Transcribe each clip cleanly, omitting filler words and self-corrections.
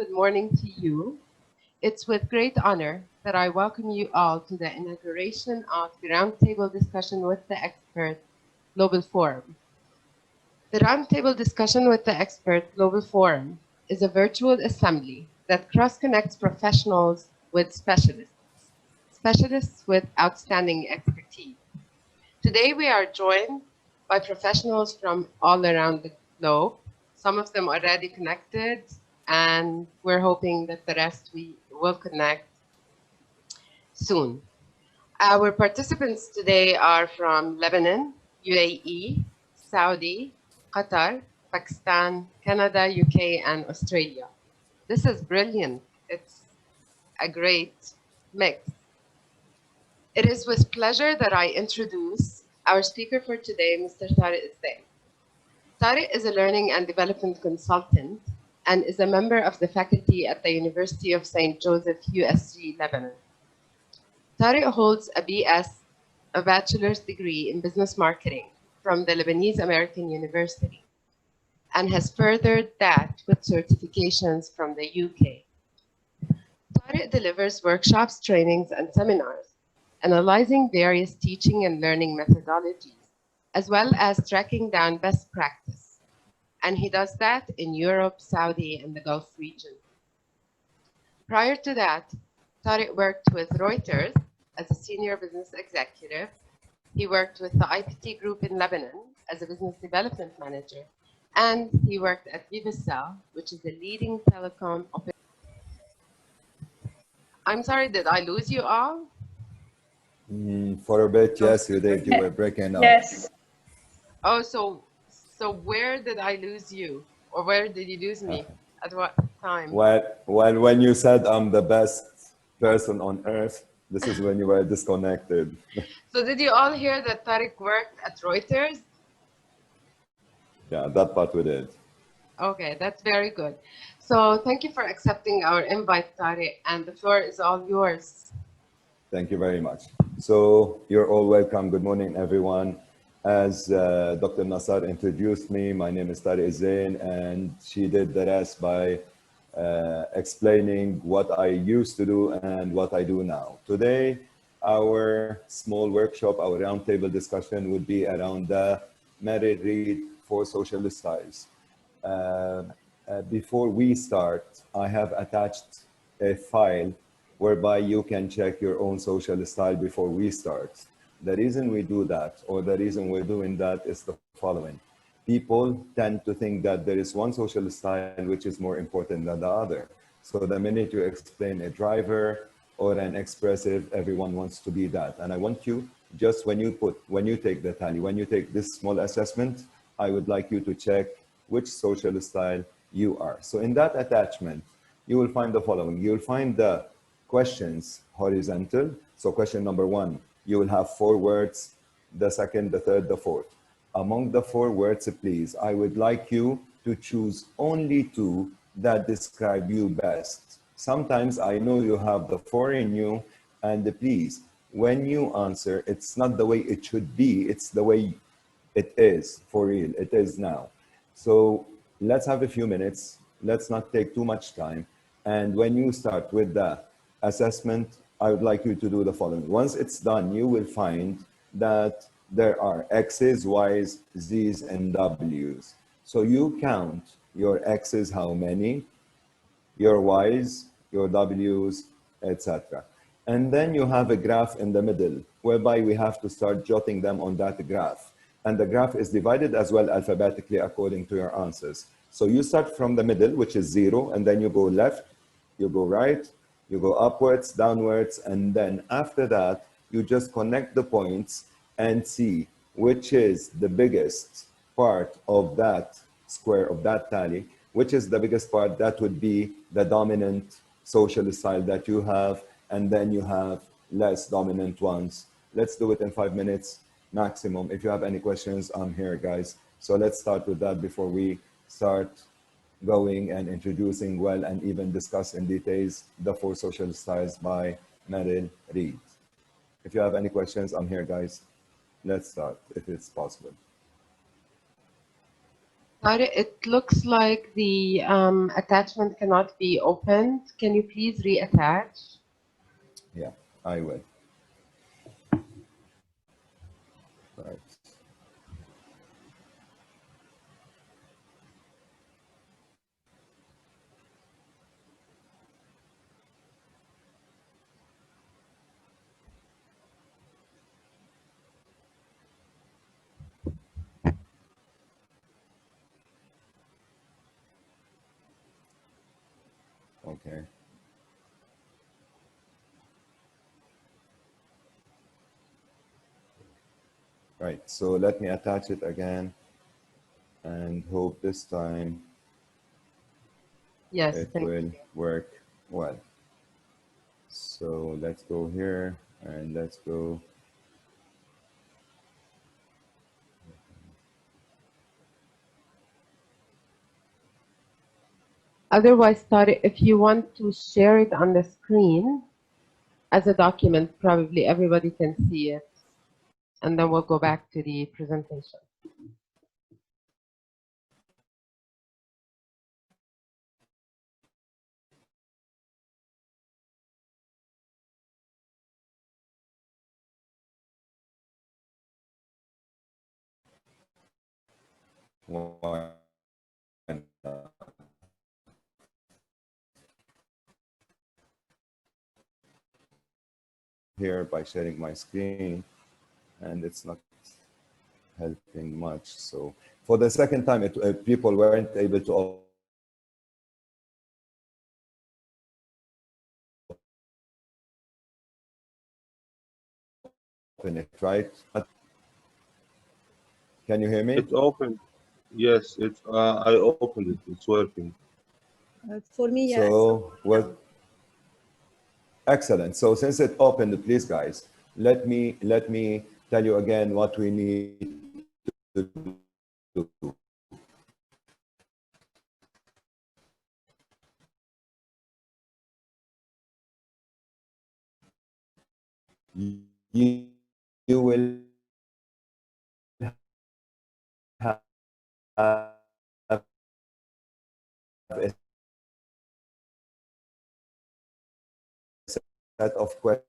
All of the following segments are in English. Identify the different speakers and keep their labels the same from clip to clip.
Speaker 1: good morning to you. It's with great honor that I welcome you all to the inauguration of the Roundtable Discussion with the Expert Global Forum. The Roundtable Discussion with the Expert Global Forum is a virtual assembly that cross-connects professionals with specialists with outstanding expertise. Today we are joined by professionals from all around the globe. Some of them already connected, and we're hoping that the rest we will connect soon. Our participants today are from Lebanon, UAE, Saudi, Qatar, Pakistan, Canada, UK, and Australia. This is brilliant. It's a great mix. It is with pleasure that I introduce our speaker for today, Mr. Tariq ElZein. Tariq is a learning and development consultant and is a member of the faculty at the University of St. Joseph, USG, Lebanon. Tariq holds a BS, a bachelor's degree in business marketing from the Lebanese American University, and has furthered that with certifications from the UK. Tariq delivers workshops, trainings, and seminars, analyzing various teaching and learning methodologies, as well as tracking down best practice. And he does that in Europe, Saudi, and the Gulf region. Prior to that, Tariq worked with Reuters as a senior business executive. He worked with the IPT Group in Lebanon as a business development manager. And he worked at Vivacell, which is the leading telecom operator. I'm sorry, did I lose you all?
Speaker 2: For a bit, yes, you did. You were breaking up.
Speaker 3: Yes.
Speaker 1: Oh, so where did I lose you? Or where did you lose me? At what time?
Speaker 2: Well, when you said I'm the best person on earth, this is when you were disconnected.
Speaker 1: So did you all hear that Tariq worked at Reuters?
Speaker 2: Yeah, that part we did.
Speaker 1: Okay, that's very good. So thank you for accepting our invite, Tariq, and the floor is all yours.
Speaker 2: Thank you very much. So you're all welcome. Good morning, everyone. As Dr. Nassar introduced me, my name is Tariq ElZein, and she did the rest by explaining what I used to do and what I do now. Today, our small workshop, our roundtable discussion would be around the Merrill-Reid 4 social styles. Before we start, I have attached a file whereby you can check your own social style before we start. The reason we do that, or the reason we're doing that, is the following. People tend to think that there is one social style which is more important than the other. So the minute you explain a driver or an expressive, everyone wants to be that. And I want you, just when you take the tally, when you take this small assessment, I would like you to check which social style you are. So in that attachment, you will find the following. You will find the questions horizontal. So question number 1, you will have 4 words, the second, the third, the fourth. Among the 4 words, please, I would like you to choose only 2 that describe you best. Sometimes I know you have the 4 in you, and please, when you answer, it's not the way it should be, it's the way it is, for real, it is now. So let's have a few minutes, let's not take too much time, and when you start with the assessment, I would like you to do the following. Once it's done, you will find that there are X's, Y's, Z's, and W's. So you count your X's, how many, your Y's, your W's, etc. And then you have a graph in the middle, whereby we have to start jotting them on that graph. And the graph is divided as well alphabetically according to your answers. So you start from the middle, which is 0, and then you go left, you go right, you go upwards, downwards, and then after that, you just connect the points and see which is the biggest part of that square, of that tally, which is the biggest part. That would be the dominant social style that you have, and then you have less dominant ones. Let's do it in 5 minutes maximum. If you have any questions, I'm here, guys. So let's start with that before we start going and introducing well and even discuss in details the 4 social styles by Merrill-Reid. If you have any questions, I'm here, guys. Let's start if it's possible.
Speaker 1: Tariq, it looks like the attachment cannot be opened. Can you please reattach?
Speaker 2: Yeah, I will. Right. Okay. Right, so let me attach it again and hope this time
Speaker 1: Yes,
Speaker 2: it
Speaker 1: thank
Speaker 2: will
Speaker 1: you.
Speaker 2: work well. So let's go here and let's go.
Speaker 1: Otherwise, Tariq, if you want to share it on the screen as a document, probably everybody can see it. And then we'll go back to the presentation.
Speaker 2: Why not? Here by sharing my screen, and it's not helping much. So for the second time, people weren't able to open it, right? Can you hear me?
Speaker 3: It's open. Yes, it's. I opened it. It's working.
Speaker 4: For me, yes.
Speaker 2: So, well, excellent. So since it opened, please, guys, let me tell you again what we need to do. You will have a set of questions,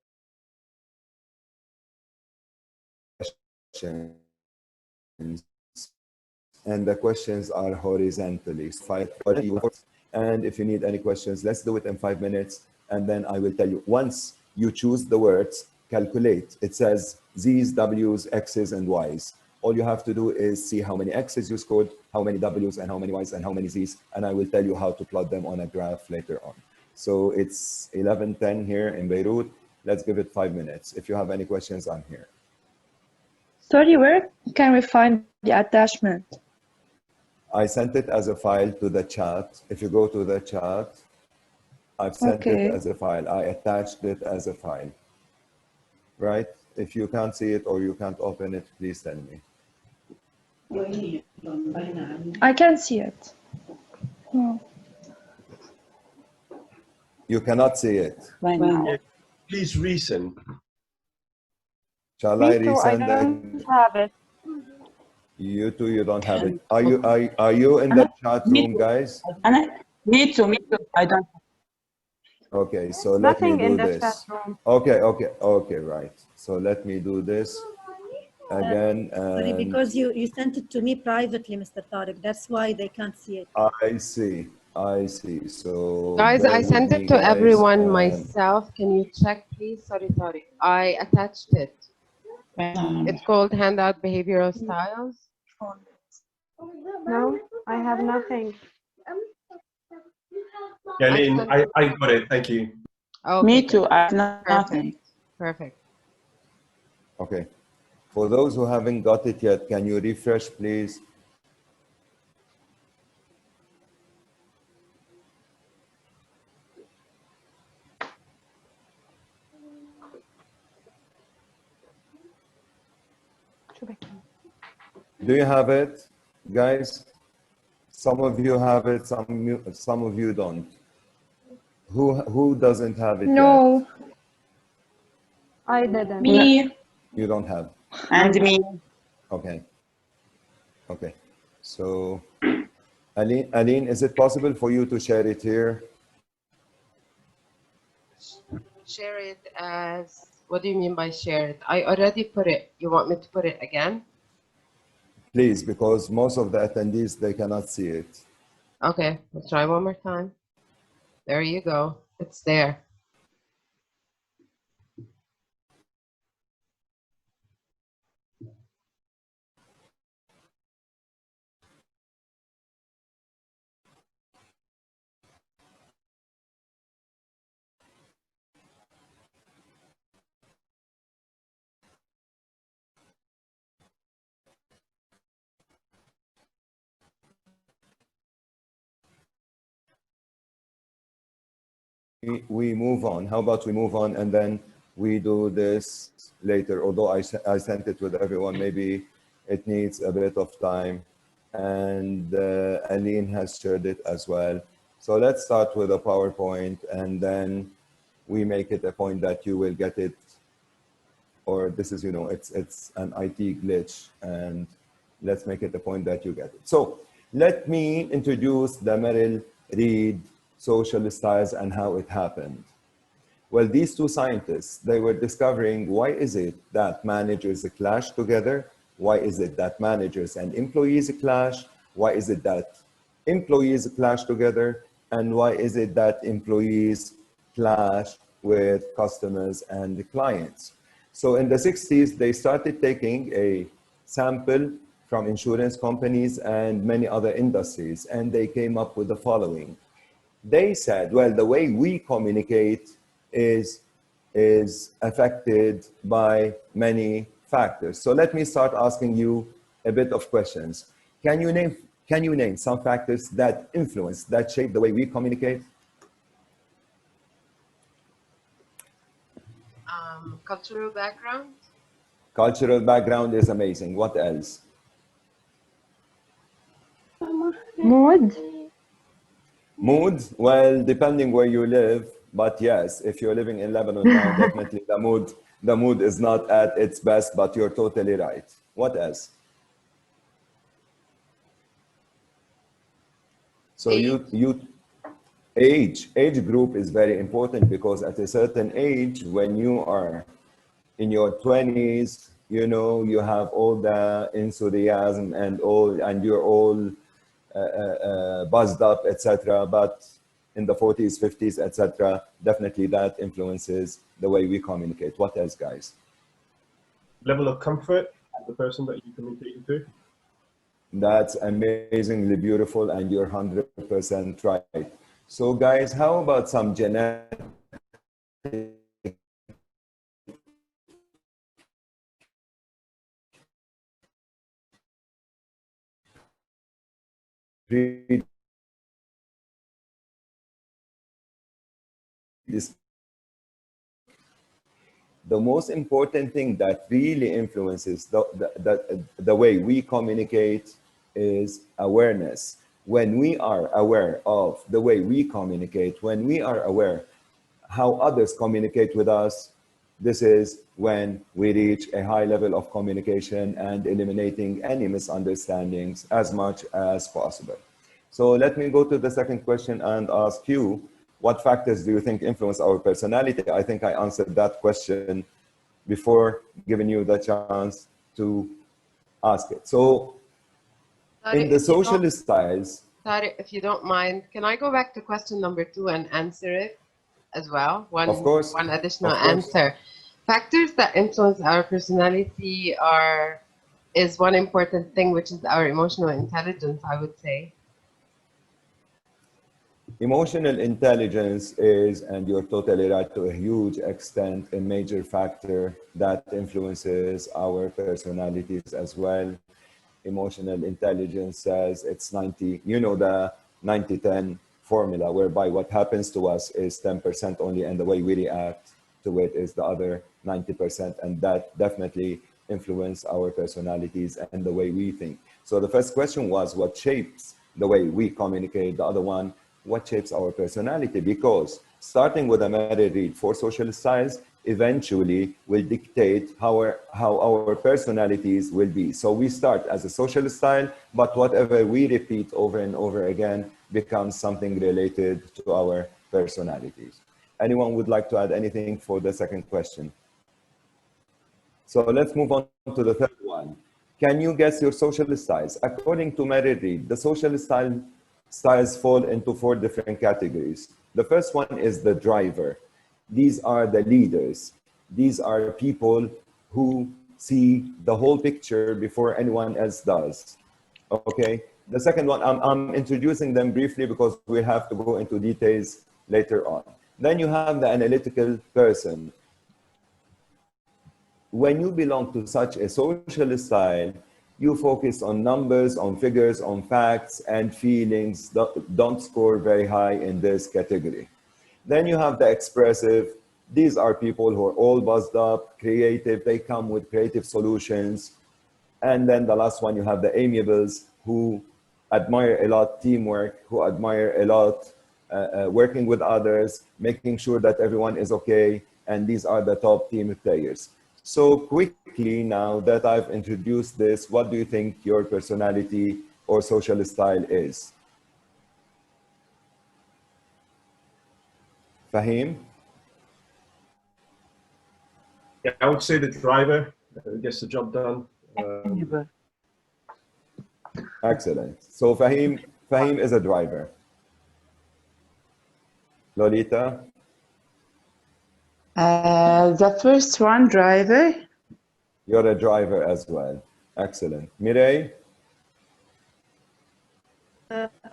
Speaker 2: and the questions are horizontally. And if you need any questions, let's do it in 5 minutes, and then I will tell you. Once you choose the words, calculate. It says Z's, W's, X's, and Y's. All you have to do is see how many X's you scored, how many W's, and how many Y's, and how many Z's, and I will tell you how to plot them on a graph later on. So it's 11:10 here in Beirut. Let's give it 5 minutes. If you have any questions, I'm here.
Speaker 5: Sorry, where can we find the attachment?
Speaker 2: I sent it as a file to the chat. If you go to the chat, I've sent it as a file. I attached it as a file, right? If you can't see it or you can't open it, please tell me.
Speaker 5: I can see it. No.
Speaker 2: You cannot see it.
Speaker 3: Yeah, please resend.
Speaker 2: Shall I
Speaker 5: Me too, I
Speaker 2: resend
Speaker 5: don't
Speaker 2: it?
Speaker 5: have it.
Speaker 2: You too, you don't have it. Are you in the chat room, guys?
Speaker 6: Me too, I don't.
Speaker 2: Okay, so let me
Speaker 5: Nothing in
Speaker 2: do
Speaker 5: the chat
Speaker 2: this.
Speaker 5: room.
Speaker 2: Okay, right. So let me do this again.
Speaker 4: Sorry, because you sent it to me privately, Mr. Tariq. That's why they can't see it.
Speaker 2: I see. So
Speaker 1: Guys, I sent it to everyone myself. Can you check, please? Sorry. I attached it. It's called Handout Behavioral Styles.
Speaker 5: No, I have nothing.
Speaker 7: Yeah, Lynn, I got it. Thank you.
Speaker 1: Okay,
Speaker 6: Me too, I have nothing.
Speaker 1: Perfect.
Speaker 2: Okay. For those who haven't got it yet, can you refresh, please? Do you have it, guys? Some of you have it, some of you don't. Who doesn't have it yet?
Speaker 5: No, I didn't.
Speaker 6: Me
Speaker 2: You don't have.
Speaker 6: and me.
Speaker 2: Okay. So Aline, is it possible for you to share it here?
Speaker 1: Share it as, what do you mean by share it? I already put it. You want me to put it again?
Speaker 2: Please, because most of the attendees, they cannot see it.
Speaker 1: Okay, let's try one more time. There you go. It's there.
Speaker 2: We move on. How about we move on and then we do this later? Although I sent it with everyone, maybe it needs a bit of time. And Aline has shared it as well. So let's start with a PowerPoint and then we make it a point that you will get it, or this is, you know, it's an IT glitch, and let's make it a point that you get it. So let me introduce the Merrill-Reid social styles and how it happened. Well, these two scientists, they were discovering why is it that managers clash together? Why is it that managers and employees clash? Why is it that employees clash together? And why is it that employees clash with customers and clients? So in the 60s, they started taking a sample from insurance companies and many other industries, and they came up with the following. They said, well, the way we communicate is affected by many factors. So let me start asking you a bit of questions. Can you name some factors that influence, that shape the way we communicate?
Speaker 1: Cultural background.
Speaker 2: Cultural background is amazing. What else?
Speaker 5: Mood.
Speaker 2: Mood? Well, depending where you live, but yes, if you're living in Lebanon now, definitely the mood is not at its best, but you're totally right. What else? So age group is very important, because at a certain age, when you are in your 20s, you know, you have all the enthusiasm and you're all buzzed up, etc. But in the 40s, 50s, etc., definitely that influences the way we communicate. What else, guys?
Speaker 7: Level of comfort with the person that you communicate to.
Speaker 2: That's amazingly beautiful, and you're 100% right. So guys, how about some genetic the most important thing that really influences the way we communicate is awareness. When we are aware of the way we communicate, when we are aware how others communicate with us, this is when we reach a high level of communication and eliminating any misunderstandings as much as possible. So let me go to the second question and ask you, what factors do you think influence our personality? I think I answered that question before giving you the chance to ask it. So in the social styles...
Speaker 1: Tariq, if you don't mind, can I go back to question number 2 and answer it as well?
Speaker 2: Of course.
Speaker 1: One additional answer. Factors that influence our personality is one important thing, which is our emotional intelligence, I would say.
Speaker 2: Emotional intelligence is, and you're totally right to a huge extent, a major factor that influences our personalities as well. Emotional intelligence says it's 90, you know, the 90-10 formula, whereby what happens to us is 10% only, and the way we react to it is the other 90%, and that definitely influence our personalities and the way we think. So the first question was, what shapes the way we communicate? The other one, what shapes our personality? Because starting with a Merrill-Reid for social styles, eventually will dictate how our personalities will be. So we start as a social style, but whatever we repeat over and over again becomes something related to our personalities. Anyone would like to add anything for the second question? So let's move on to the third one. Can you guess your social styles? According to Merrill-Reid, the social styles fall into 4 different categories. The first one is the driver. These are the leaders. These are people who see the whole picture before anyone else does. Okay. The second one, I'm introducing them briefly because we have to go into details later on. Then you have the analytical person. When you belong to such a social style, you focus on numbers, on figures, on facts, and feelings that don't score very high in this category. Then you have the expressive. These are people who are all buzzed up, creative. They come with creative solutions. And then the last one, you have the amiables, who admire a lot teamwork, who admire a lot working with others, making sure that everyone is okay. And these are the top team players. So quickly, now that I've introduced this, what do you think your personality or social style is? Fahim?
Speaker 7: Yeah, I would say the driver gets the job done.
Speaker 2: Excellent. So Fahim is a driver. Lolita?
Speaker 6: The first one, driver.
Speaker 2: You're a driver as well. Excellent. Mireille?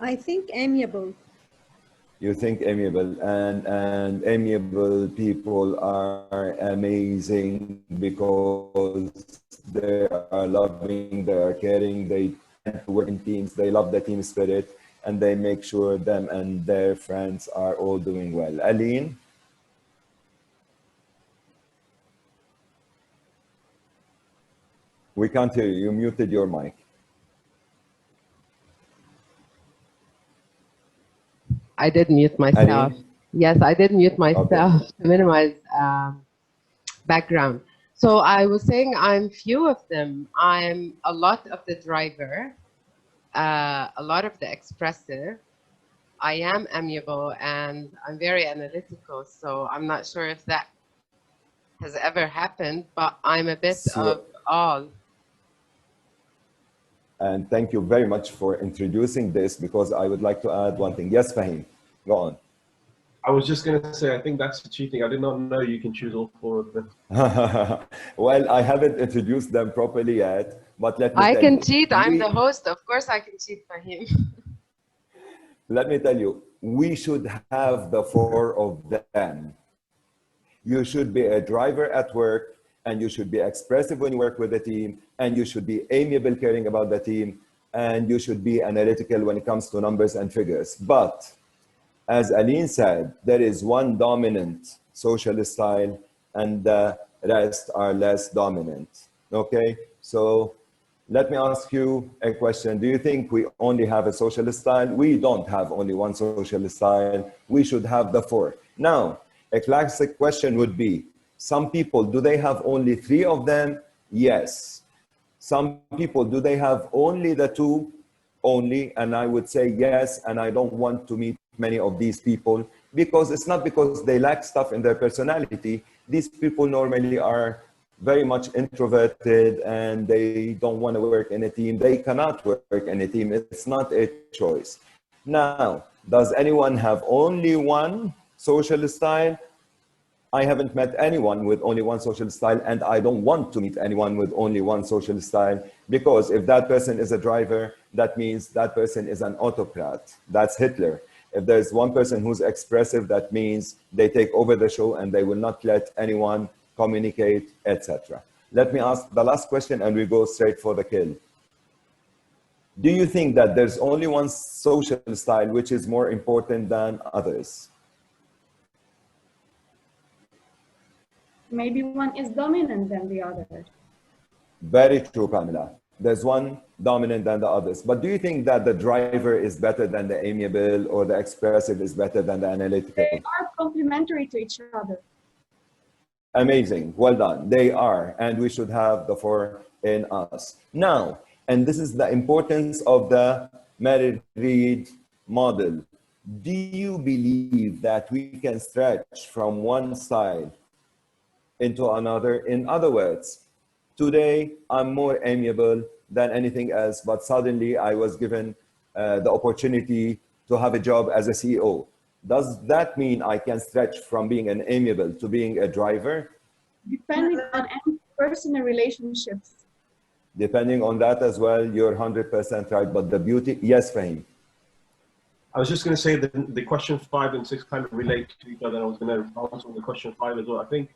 Speaker 4: I think amiable.
Speaker 2: You think amiable, and amiable people are amazing because they are loving, they are caring, they tend to work in teams, they love the team spirit, and they make sure them and their friends are all doing well. Aline? We can't hear you. You muted your mic.
Speaker 1: I did mute myself.
Speaker 2: Aline?
Speaker 1: Yes, I did mute myself
Speaker 2: Okay.
Speaker 1: to minimize background. So I was saying I'm few of them. I'm a lot of the driver, a lot of the expressive. I am amiable and I'm very analytical. So I'm not sure if that has ever happened, but I'm a bit of all.
Speaker 2: And thank you very much for introducing this, because I would like to add one thing. Yes, Fahim, go on.
Speaker 7: I was just going to say, I think that's cheating. I did not know you can choose all 4 of them.
Speaker 2: Well, I haven't introduced them properly yet, but let me
Speaker 1: I
Speaker 2: tell
Speaker 1: can
Speaker 2: you.
Speaker 1: cheat. I'm the host. Of course I can cheat for him.
Speaker 2: Let me tell you, we should have the 4 of them. You should be a driver at work, and you should be expressive when you work with the team, and you should be amiable, caring about the team, and you should be analytical when it comes to numbers and figures. But as Aline said, there is one dominant social style and the rest are less dominant. Okay, so let me ask you a question. Do you think we only have a social style? We don't have only one social style. We should have the 4. Now, a classic question would be, some people, do they have only 3 of them? Yes. Some people, do they have only the 2 only? And I would say yes, and I don't want to meet many of these people, because it's not because they lack stuff in their personality. These people normally are very much introverted and they don't want to work in a team. They cannot work in a team. It's not a choice. Now, does anyone have only one social style? I haven't met anyone with only one social style, and I don't want to meet anyone with only one social style, because if that person is a driver, that means that person is an autocrat. That's Hitler. If there's one person who's expressive, that means they take over the show and they will not let anyone communicate, etc. Let me ask the last question and we go straight for the kill. Do you think that there's only one social style which is more important than others?
Speaker 8: Maybe one is dominant than the other.
Speaker 2: Very true, Pamela. There's one dominant than the others. But do you think that the driver is better than the amiable, or the expressive is better than the analytical?
Speaker 8: They are complementary to each other.
Speaker 2: Amazing. Well done. They are, and we should have the four in us. Now, and this is the importance of the Merrill-Reid model. Do you believe that we can stretch from one side into another? In other words, today I'm more amiable than anything else, but suddenly I was given the opportunity to have a job as a CEO. Does that mean I can stretch from being an amiable to being a driver?
Speaker 8: Depending on any personal relationships.
Speaker 2: Depending on that as well, you're 100% right. But the beauty, yes, Fahim.
Speaker 7: I was just going to say that the question 5 and 6 kind of relate to each other. I was going to answer the question 5 as well. I think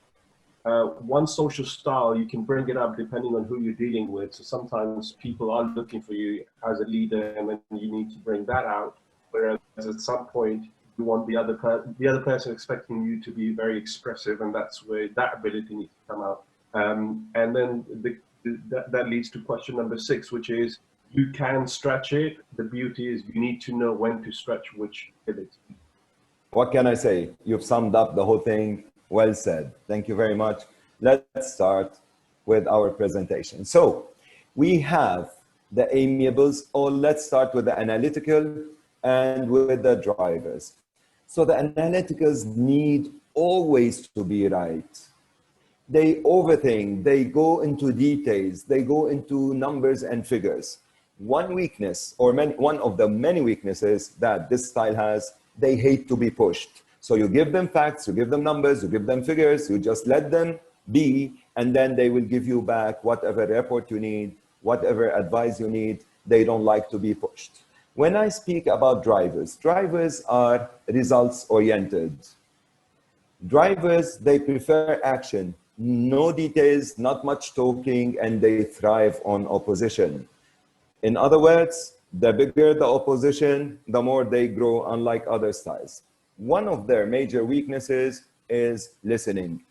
Speaker 7: one social style, you can bring it up depending on who you're dealing with. So sometimes people are looking for you as a leader, and then you need to bring that out. Whereas at some point, you want the other person expecting you to be very expressive, and that's where that ability needs to come out. And then that leads to question number 6, which is you can stretch it. The beauty is you need to know when to stretch which ability.
Speaker 2: What can I say? You've summed up the whole thing. Well said. Thank you very much. Let's start with our presentation. So we have the amiables, or let's start with the analytical and with the drivers. So the analyticals need always to be right. They overthink, they go into details, they go into numbers and figures. One weakness, or one of the many weaknesses that this style has, they hate to be pushed. So you give them facts, you give them numbers, you give them figures, you just let them be, and then they will give you back whatever report you need, whatever advice you need. They don't like to be pushed. When I speak about drivers, drivers are results oriented. Drivers, they prefer action, no details, not much talking, and they thrive on opposition. In other words, the bigger the opposition, the more they grow, unlike other styles. One of their major weaknesses is listening.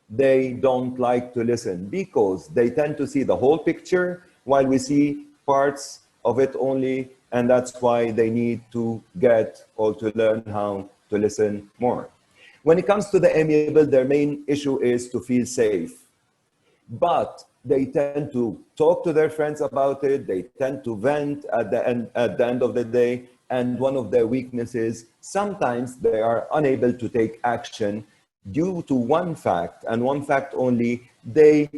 Speaker 2: They don't like to listen because they tend to see the whole picture while we see parts of it only, and that's why they need to get or to learn how to listen more. When it comes to the amiable, their main issue is to feel safe. But they tend to talk to their friends about it. They tend to vent at the end of the day. And one of their weaknesses, sometimes they are unable to take action due to one fact, and one fact only. They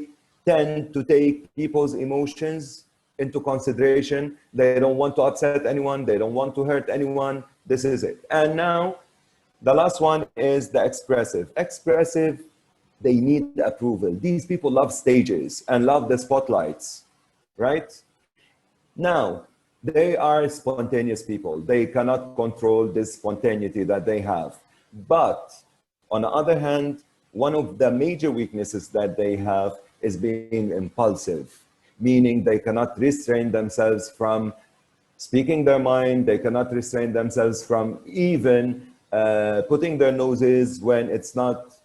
Speaker 2: tend to take people's emotions into consideration. They don't want to upset anyone. They don't want to hurt anyone. This is it. And now, the last one is the expressive. Expressive, they need approval. These people love stages and love the spotlights, right? Now, they are spontaneous people. They cannot control this spontaneity that they have. But on the other hand, one of the major weaknesses that they have is being impulsive, meaning they cannot restrain themselves from speaking their mind. They cannot restrain themselves from even putting their noses when it's not,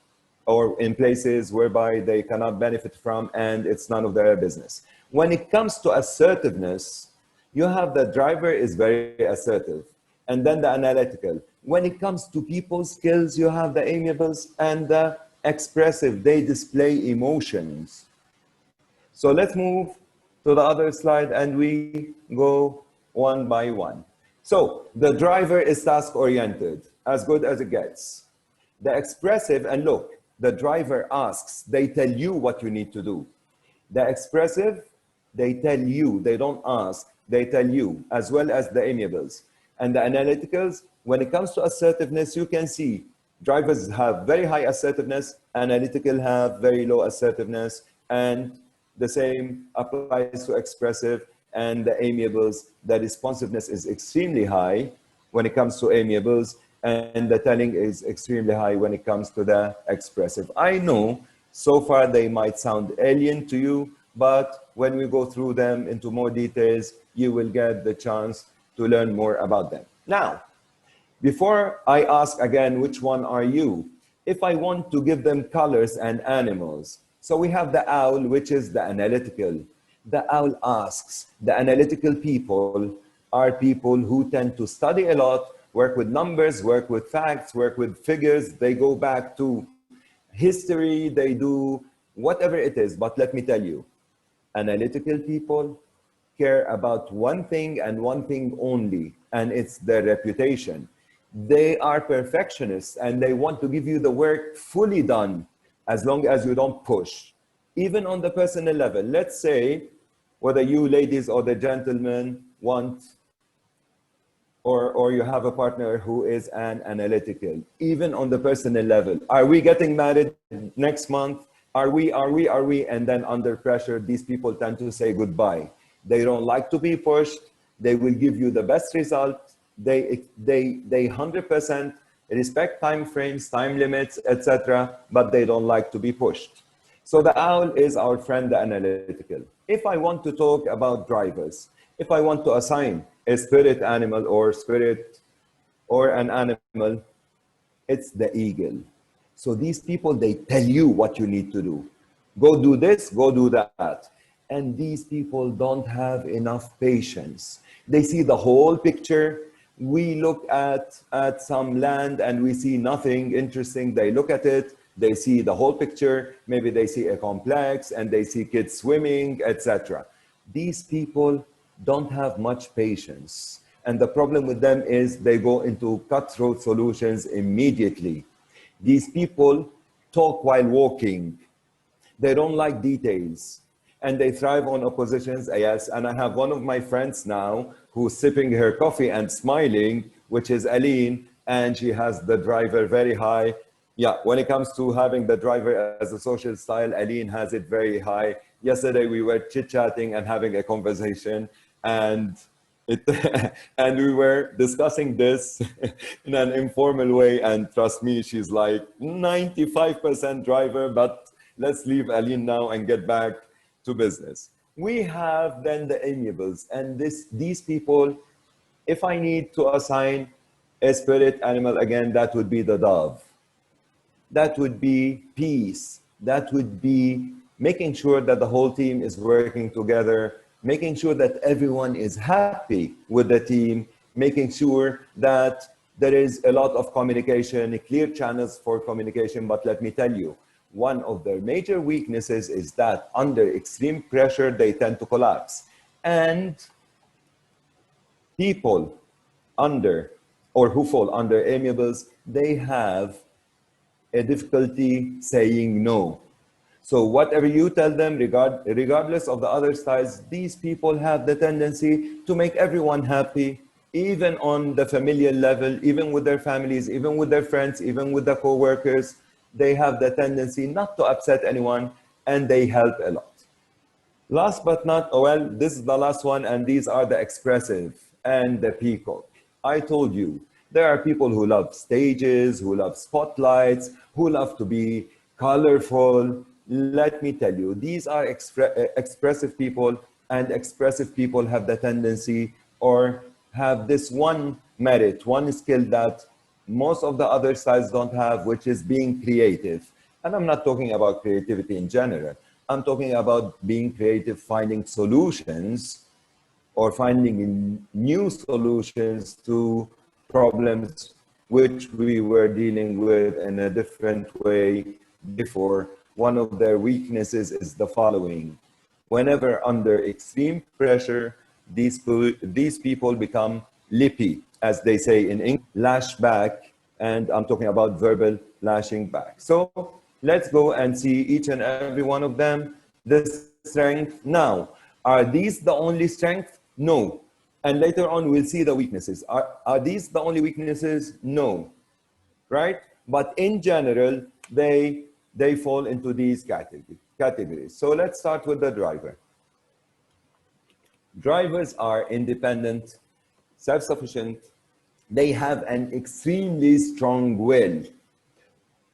Speaker 2: or in places whereby they cannot benefit from, and it's none of their business. When it comes to assertiveness, you have the driver is very assertive, and then the analytical. When it comes to people skills, you have the amiables and the expressive. They display emotions. So let's move to the other slide and we go one by one. So the driver is task-oriented, as good as it gets. The expressive, and look, the driver asks, they tell you what you need to do. The expressive, they tell you, they don't ask, they tell you, as well as the amiables. And the analyticals, when it comes to assertiveness, you can see drivers have very high assertiveness, analytical have very low assertiveness, and the same applies to expressive and the amiables. The responsiveness is extremely high when it comes to amiables, and the telling is extremely high when it comes to the expressive. I know so far they might sound alien to you, but when we go through them into more details, you will get the chance to learn more about them. Now, before I ask again, which one are you? If I want to give them colors and animals, so we have the owl, which is the analytical. The owl asks. The analytical people are people who tend to study a lot, work with numbers, work with facts, work with figures. They go back to history, they do whatever it is. But let me tell you, analytical people care about one thing and one thing only, and it's their reputation. They are perfectionists and they want to give you the work fully done as long as you don't push. Even on the personal level, let's say whether you ladies or the gentlemen want or you have a partner who is an analytical, even on the personal level. Are we getting married next month? Are we? And then under pressure, these people tend to say goodbye. They don't like to be pushed. They will give you the best result. They 100% respect time frames, time limits, etc., but they don't like to be pushed. So the owl is our friend, the analytical. If I want to talk about drivers, if I want to assign a spirit animal or spirit or an animal, it's the eagle. So these people, they tell you what you need to do. Go do this, go do that. And these people don't have enough patience. They see the whole picture. We look at some land and we see nothing interesting. They look at it, they see the whole picture. Maybe they see a complex and they see kids swimming, etc. These people don't have much patience. And the problem with them is they go into cutthroat solutions immediately. These people talk while walking. They don't like details. And they thrive on oppositions, yes. And I have one of my friends now who's sipping her coffee and smiling, which is ElZein, and she has the driver very high. Yeah, when it comes to having the driver as a social style, ElZein has it very high. Yesterday we were chit-chatting and having a conversation, and and we were discussing this in an informal way, and trust me, she's like 95% driver, but let's leave ElZein now and get back to business. We have then the amiables, and these people, if I need to assign a spirit animal again, that would be the dove. That would be peace. That would be making sure that the whole team is working together, making sure that everyone is happy with the team, making sure that there is a lot of communication, clear channels for communication. But let me tell you, one of their major weaknesses is that under extreme pressure, they tend to collapse. And people under or who fall under amiables, they have a difficulty saying no. So whatever you tell them, regardless of the other styles, these people have the tendency to make everyone happy, even on the familial level, even with their families, even with their friends, even with the co-workers. They have the tendency not to upset anyone, and they help a lot. Last but not, well, this is the last one, and these are the expressive and the peacock. I told you, there are people who love stages, who love spotlights, who love to be colorful. Let me tell you, these are expressive people, and expressive people have the tendency or have this one merit, one skill that most of the other styles don't have, which is being creative. And I'm not talking about creativity in general. I'm talking about being creative, finding solutions or finding new solutions to problems which we were dealing with in a different way before. One of their weaknesses is the following. Whenever under extreme pressure, these people become lippy, as they say in English, lash back, and I'm talking about verbal lashing back. So let's go and see each and every one of them. The strength. Now, are these the only strength? No. And later on, we'll see the weaknesses. Are these the only weaknesses? No. Right? But in general, they fall into these categories. So let's start with the driver. Drivers are independent, self-sufficient. They have an extremely strong will,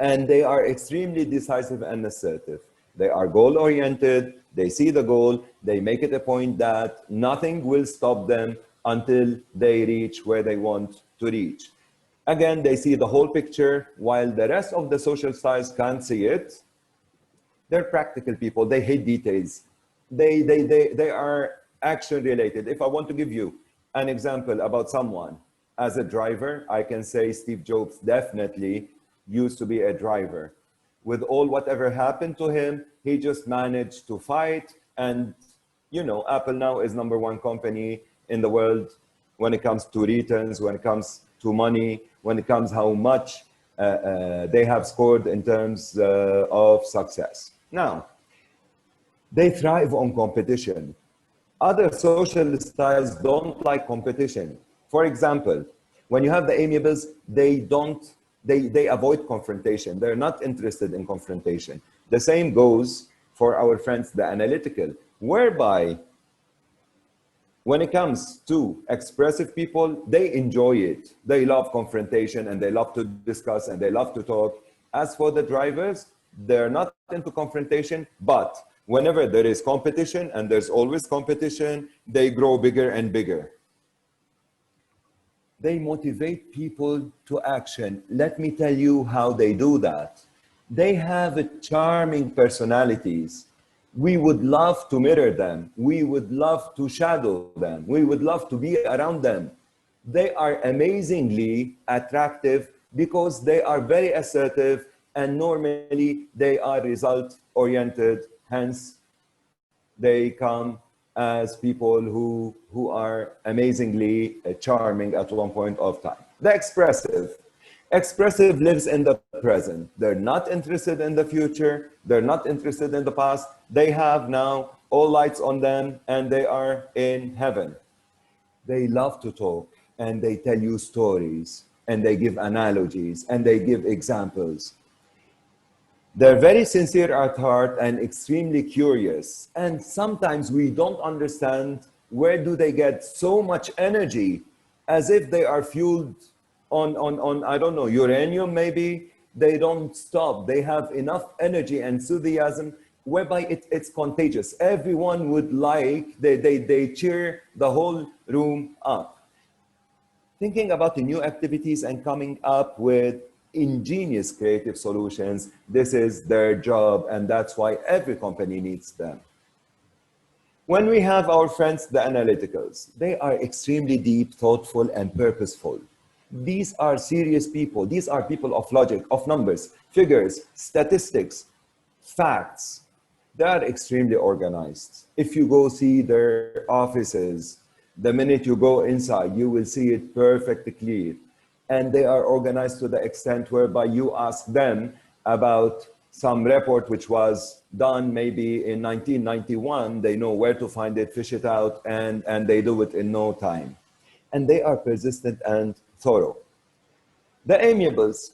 Speaker 2: and they are extremely decisive and assertive. They are goal-oriented. They see the goal. They make it a point that nothing will stop them until they reach where they want to reach. Again, they see the whole picture, while the rest of the social styles can't see it. They're practical people. They hate details. They are action-related. If I want to give you an example about someone as a driver, I can say Steve Jobs definitely used to be a driver. with all whatever happened to him, he just managed to fight. And, you know, Apple now is #1 company in the world when it comes to returns, when it comes to money, when it comes how much they have scored in terms of success. Now, they thrive on competition. Other social styles don't like competition. For example, when you have the amiables, they avoid confrontation. They're not interested in confrontation. The same goes for our friends, the analytical, whereby when it comes to expressive people, they enjoy it. They love confrontation and they love to discuss and they love to talk. As for the drivers, they're not into confrontation, but whenever there is competition, and there's always competition, they grow bigger and bigger. They motivate people to action. Let me tell you how they do that. They have charming personalities. We would love to mirror them. We would love to shadow them. We would love to be around them. They are amazingly attractive because they are very assertive and normally they are result-oriented. Hence, they come as people who are amazingly charming at one point of time. The expressive. Expressive lives in the present. They're not interested in the future. They're not interested in the past. They have now all lights on them and they are in heaven. They love to talk and they tell you stories and they give analogies and they give examples. They're very sincere at heart and extremely curious. And sometimes we don't understand where do they get so much energy, as if they are fueled on I don't know, uranium maybe. They don't stop. They have enough energy and enthusiasm whereby it's contagious. Everyone would like, they cheer the whole room up. Thinking about the new activities and coming up with ingenious creative solutions, this is their job, and that's why every company needs them. When we have our friends, the analyticals, they are extremely deep, thoughtful, and purposeful. These are serious people. These are people of logic, of numbers, figures, statistics, facts. They are extremely organized. If you go see their offices, the minute you go inside, you will see it perfectly clear. And they are organized to the extent whereby you ask them about some report which was done maybe in 1991, they know where to find it, fish it out, and they do it in no time. And they are persistent and thorough. The amiables,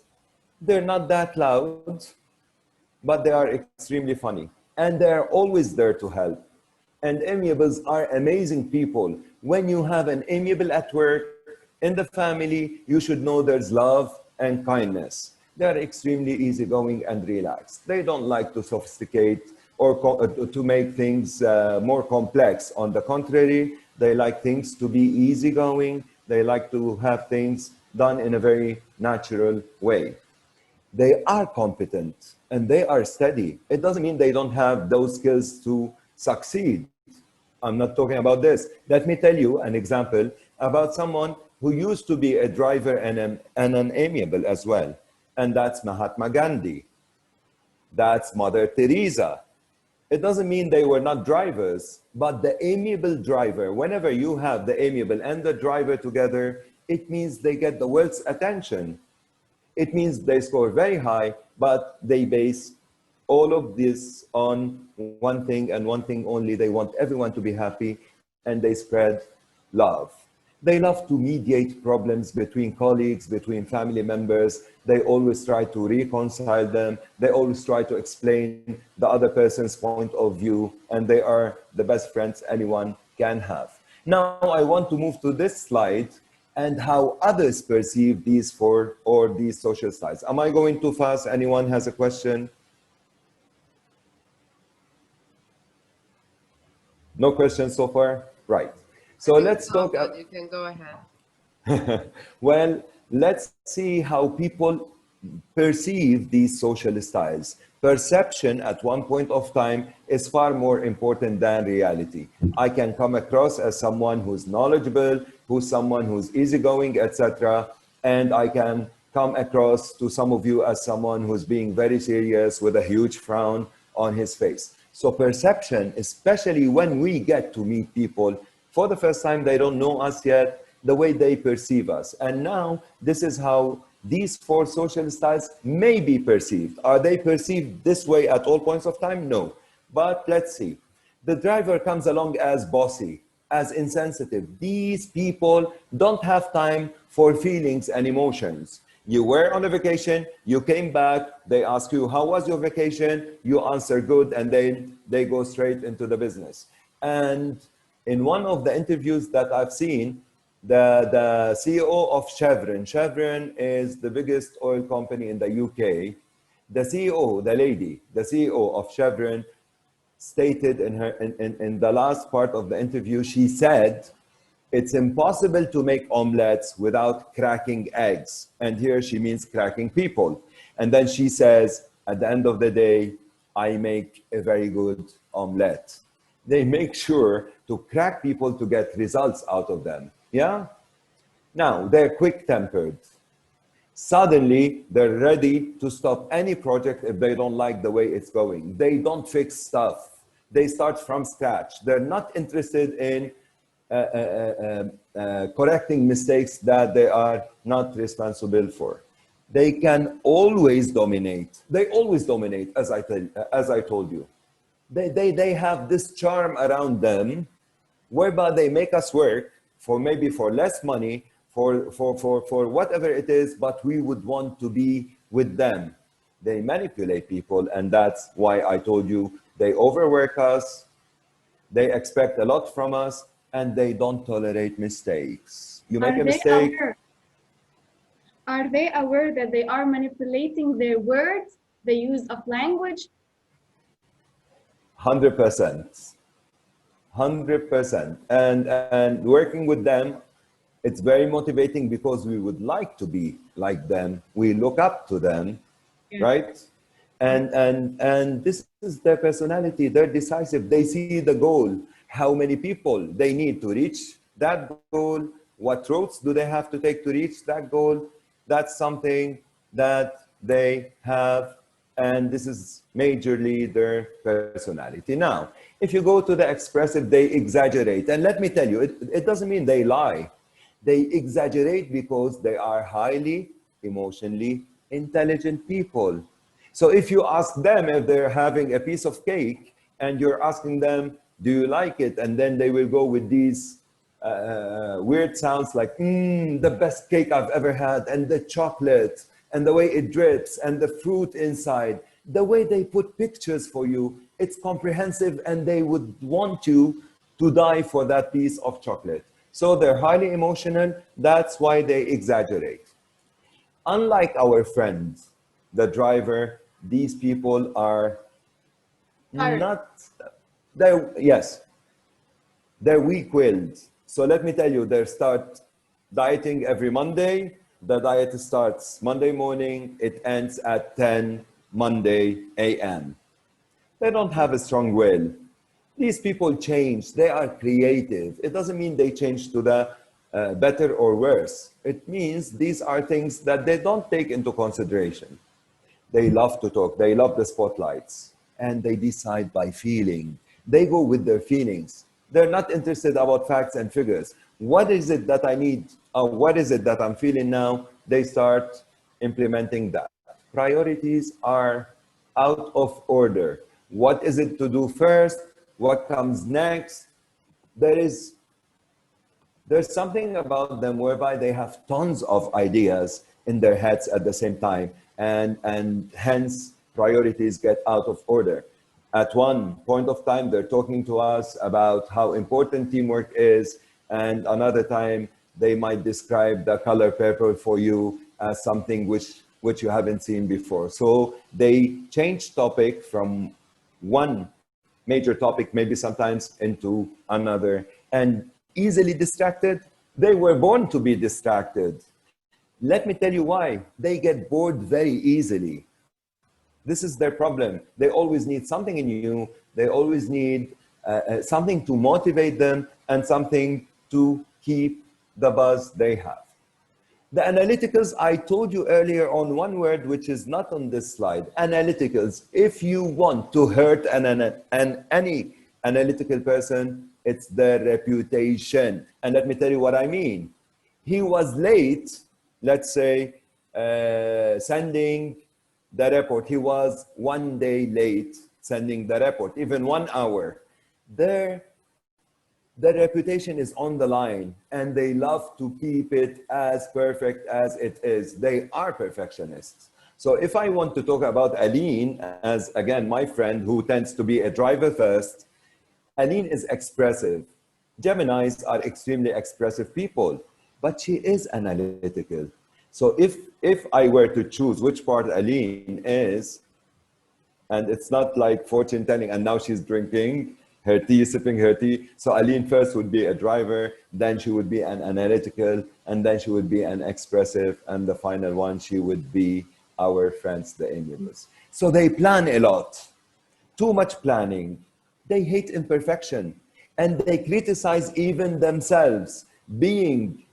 Speaker 2: they're not that loud, but they are extremely funny. And they're always there to help. And amiables are amazing people. When you have an amiable at work, in the family, you should know there's love and kindness. They're extremely easygoing and relaxed. They don't like to sophisticate or to make things more complex. On the contrary, they like things to be easygoing. They like to have things done in a very natural way. They are competent and they are steady. It doesn't mean they don't have those skills to succeed. I'm not talking about this. Let me tell you an example about someone who used to be a driver and an amiable as well. And that's Mahatma Gandhi. That's Mother Teresa. It doesn't mean they were not drivers, but the amiable driver, whenever you have the amiable and the driver together, it means they get the world's attention. It means they score very high, but they base all of this on one thing and one thing only. They want everyone to be happy and they spread love. They love to mediate problems between colleagues, between family members. They always try to reconcile them. They always try to explain the other person's point of view, and they are the best friends anyone can have. Now, I want to move to this slide and how others perceive these four or these social styles. Am I going too fast? Anyone has a question? No questions so far? Right. So let's talk.
Speaker 1: You can go ahead.
Speaker 2: Well, let's see how people perceive these social styles. Perception at one point of time is far more important than reality. I can come across as someone who's knowledgeable, who's someone who's easygoing, etc. And I can come across to some of you as someone who's being very serious with a huge frown on his face. So perception, especially when we get to meet people for the first time, they don't know us yet, the way they perceive us. And now this is how these 4 social styles may be perceived. Are they perceived this way at all points of time? No. But let's see. The driver comes along as bossy, as insensitive. These people don't have time for feelings and emotions. You were on a vacation, you came back, they ask you, how was your vacation? You answer good, and then they go straight into the business. And in one of the interviews that I've seen, the CEO of Chevron is the biggest oil company in the UK. The CEO, the lady, the CEO of Chevron stated in the last part of the interview, she said, it's impossible to make omelets without cracking eggs. And here she means cracking people. And then she says, at the end of the day, I make a very good omelet. They make sure to crack people to get results out of them. Yeah? Now, they're quick-tempered. Suddenly, they're ready to stop any project if they don't like the way it's going. They don't fix stuff. They start from scratch. They're not interested in correcting mistakes that they are not responsible for. They can always dominate. They always dominate, as I told you. They have this charm around them whereby they make us work for maybe for less money, for whatever it is, but we would want to be with them. They manipulate people, and that's why I told you they overwork us, they expect a lot from us, and they don't tolerate mistakes. You make a mistake.
Speaker 8: Are they aware that they are manipulating their words, the use of language?
Speaker 2: 100%. 100%. And working with them, it's very motivating because we would like to be like them. We look up to them, right? And this is their personality. They're decisive. They see the goal, how many people they need to reach that goal, what roads do they have to take to reach that goal. That's something that they have, and this is majorly their personality. Now, if you go to the expressive, they exaggerate. And let me tell you, it doesn't mean they lie. They exaggerate because they are highly emotionally intelligent people. So if you ask them if they're having a piece of cake and you're asking them, do you like it? And then they will go with these weird sounds like, the best cake I've ever had, and the chocolate, and the way it drips, and the fruit inside. The way they put pictures for you, it's comprehensive, and they would want you to die for that piece of chocolate. So they're highly emotional, that's why they exaggerate. Unlike our friends, the driver, these people are not, they're weak-willed. So let me tell you, they start dieting every Monday. The diet starts Monday morning, it ends at 10 Monday a.m. They don't have a strong will. These people change, they are creative. It doesn't mean they change to the better or worse. It means these are things that they don't take into consideration. They love to talk, they love the spotlights, and they decide by feeling. They go with their feelings. They're not interested about facts and figures. What is it that I need? What is it that I'm feeling now? They start implementing that. Priorities are out of order. What is it to do first? What comes next? There's something about them whereby they have tons of ideas in their heads at the same time, and hence priorities get out of order. At one point of time, they're talking to us about how important teamwork is, and another time they might describe the color purple for you as something which you haven't seen before. So they change topic from one major topic, maybe sometimes into another, and easily distracted. They were born to be distracted. Let me tell you why. They get bored very easily. This is their problem. They always need something new. They always need something to motivate them and something to keep the buzz they have. The analyticals, I told you earlier on one word which is not on this slide, analyticals. If you want to hurt any analytical person, it's their reputation. And let me tell you what I mean. He was late, let's say, sending the report. He was 1 day late sending the report, even 1 hour. Their reputation is on the line and they love to keep it as perfect as it is. They are perfectionists. So if I want to talk about Aline as, again, my friend who tends to be a driver first, Aline is expressive. Geminis are extremely expressive people, but she is analytical. So if I were to choose which part Aline is, and it's not like fortune telling and now she's drinking her tea, sipping her tea. So Aline first would be a driver, then she would be an analytical, and then she would be an expressive, and the final one, she would be our friends, the amiables. So they plan a lot, too much planning. They hate imperfection, and they criticize even themselves, being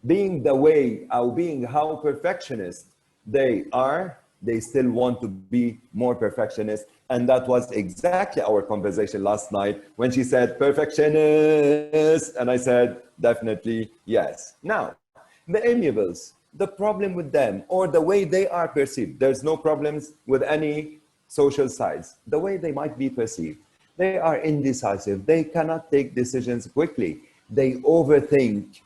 Speaker 2: the way, or being how perfectionist they are, they still want to be more perfectionist. And that was exactly our conversation last night when she said, perfectionist. And I said, definitely yes. Now, the amiables, the problem with them or the way they are perceived, there's no problems with any social sides. The way they might be perceived, they are indecisive. They cannot take decisions quickly. They overthink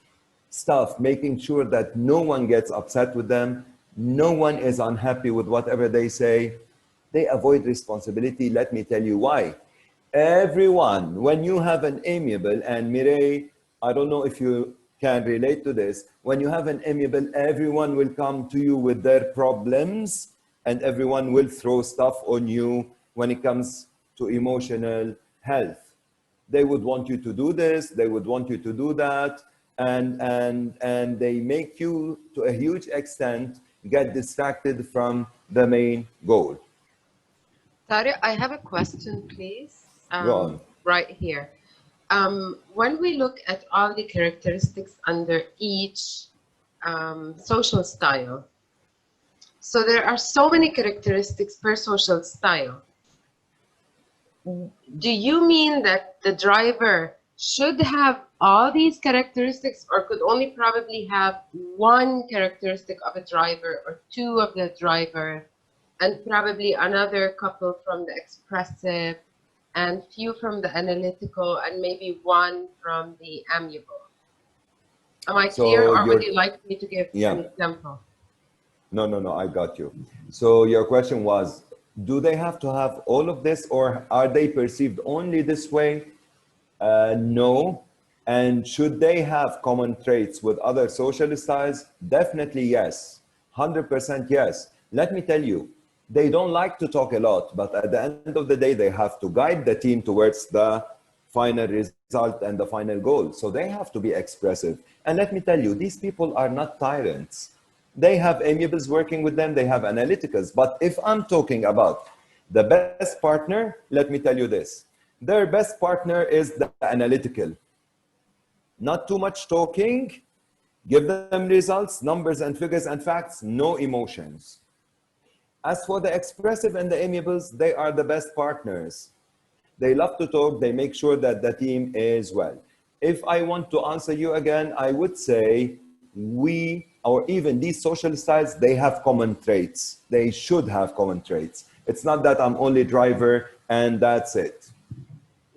Speaker 2: stuff, making sure that no one gets upset with them. No one is unhappy with whatever they say. They avoid responsibility. Let me tell you why. Everyone, when you have an amiable, and Mireille, I don't know if you can relate to this, when you have an amiable, everyone will come to you with their problems and everyone will throw stuff on you when it comes to emotional health. They would want you to do this, they would want you to do that, and they make you, to a huge extent, get distracted from the main goal.
Speaker 1: Tariq, I have a question, please.
Speaker 2: Go on.
Speaker 1: Right here. When we look at all the characteristics under each social style, so there are so many characteristics per social style. Do you mean that the driver should have all these characteristics or could only probably have one characteristic of a driver or two of the driver and probably another couple from the expressive and few from the analytical and maybe one from the amiable? Am I clear, or would you like me to give an example?
Speaker 2: No, I got you. So your question was, do they have to have all of this or are they perceived only this way? No. And should they have common traits with other social styles? Definitely yes. 100% yes. Let me tell you, they don't like to talk a lot, but at the end of the day, they have to guide the team towards the final result and the final goal. So they have to be expressive. And let me tell you, these people are not tyrants. They have amiables working with them, they have analyticals. But if I'm talking about the best partner, let me tell you this. Their best partner is the analytical. Not too much talking, give them results, numbers and figures and facts, no emotions. As for the expressive and the amiables, they are the best partners. They love to talk, they make sure that the team is well. If I want to answer you again, I would say we, or even these social styles, they have common traits. They should have common traits. It's not that I'm only driver and that's it.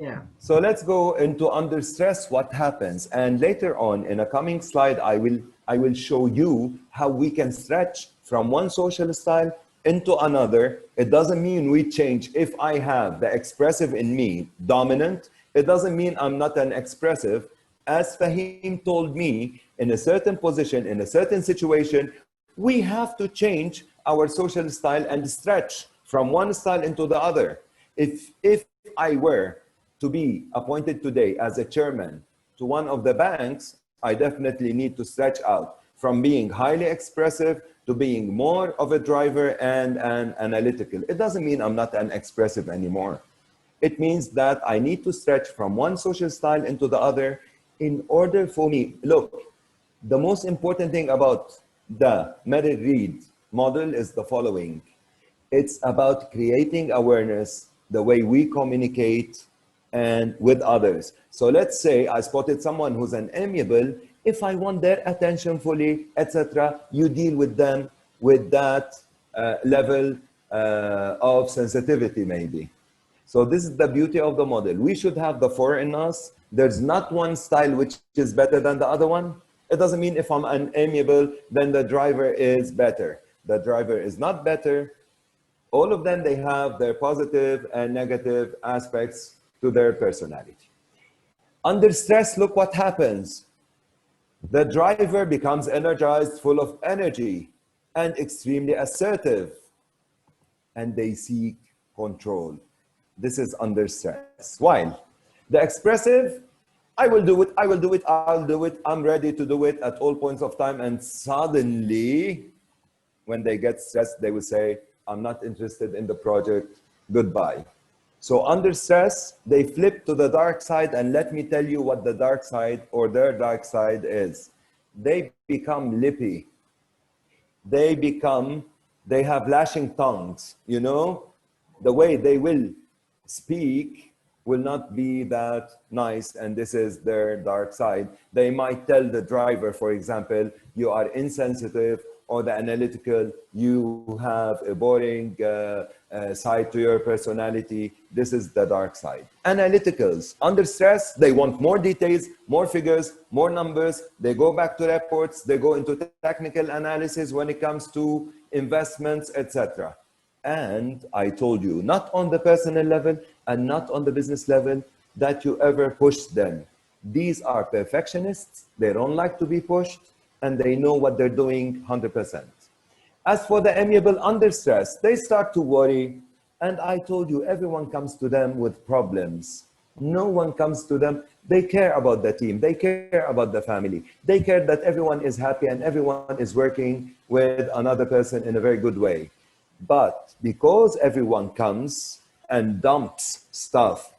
Speaker 1: Yeah.
Speaker 2: So let's go into under stress what happens. And later on in a coming slide, I will show you how we can stretch from one social style into another. It doesn't mean we change. If I have the expressive in me dominant, it doesn't mean I'm not an expressive. As Fahim told me, in a certain position, in a certain situation, we have to change our social style and stretch from one style into the other. If I were to be appointed today as a chairman to one of the banks, I definitely need to stretch out from being highly expressive to being more of a driver and an analytical. It doesn't mean I'm not an expressive anymore. It means that I need to stretch from one social style into the other in order for me. Look, The most important thing about the Merrill-Reid model is the following. It's about creating awareness, the way we communicate and with others. So let's say I spotted someone who's an amiable. If I want their attention fully, etc., you deal with them with that level of sensitivity maybe. So this is the beauty of the model. We should have the four in us. There's not one style which is better than the other one. It doesn't mean if I'm an amiable, then the driver is better. The driver is not better. All of them, they have their positive and negative aspects to their personality. Under stress, look what happens. The driver becomes energized, full of energy, and extremely assertive. And they seek control. This is under stress. While the expressive, I will do it, I'll do it, I'm ready to do it at all points of time. And suddenly, when they get stressed, they will say, I'm not interested in the project, goodbye. So under stress, they flip to the dark side, and let me tell you what the dark side or their dark side is. They become lippy. They have lashing tongues, you know? The way they will speak will not be that nice, and this is their dark side. They might tell the driver, for example, you are insensitive, or the analytical, you have a boring side to your personality. This is the dark side. Analyticals, under stress, they want more details, more figures, more numbers. They go back to reports, they go into technical analysis when it comes to investments, etc. And I told you, not on the personal level and not on the business level, that you ever push them. These are perfectionists. They don't like to be pushed, and they know what they're doing 100%. As for the amiable under stress, they start to worry. And I told you, everyone comes to them with problems. No one comes to them. They care about the team. They care about the family. They care that everyone is happy and everyone is working with another person in a very good way. But because everyone comes and dumps stuff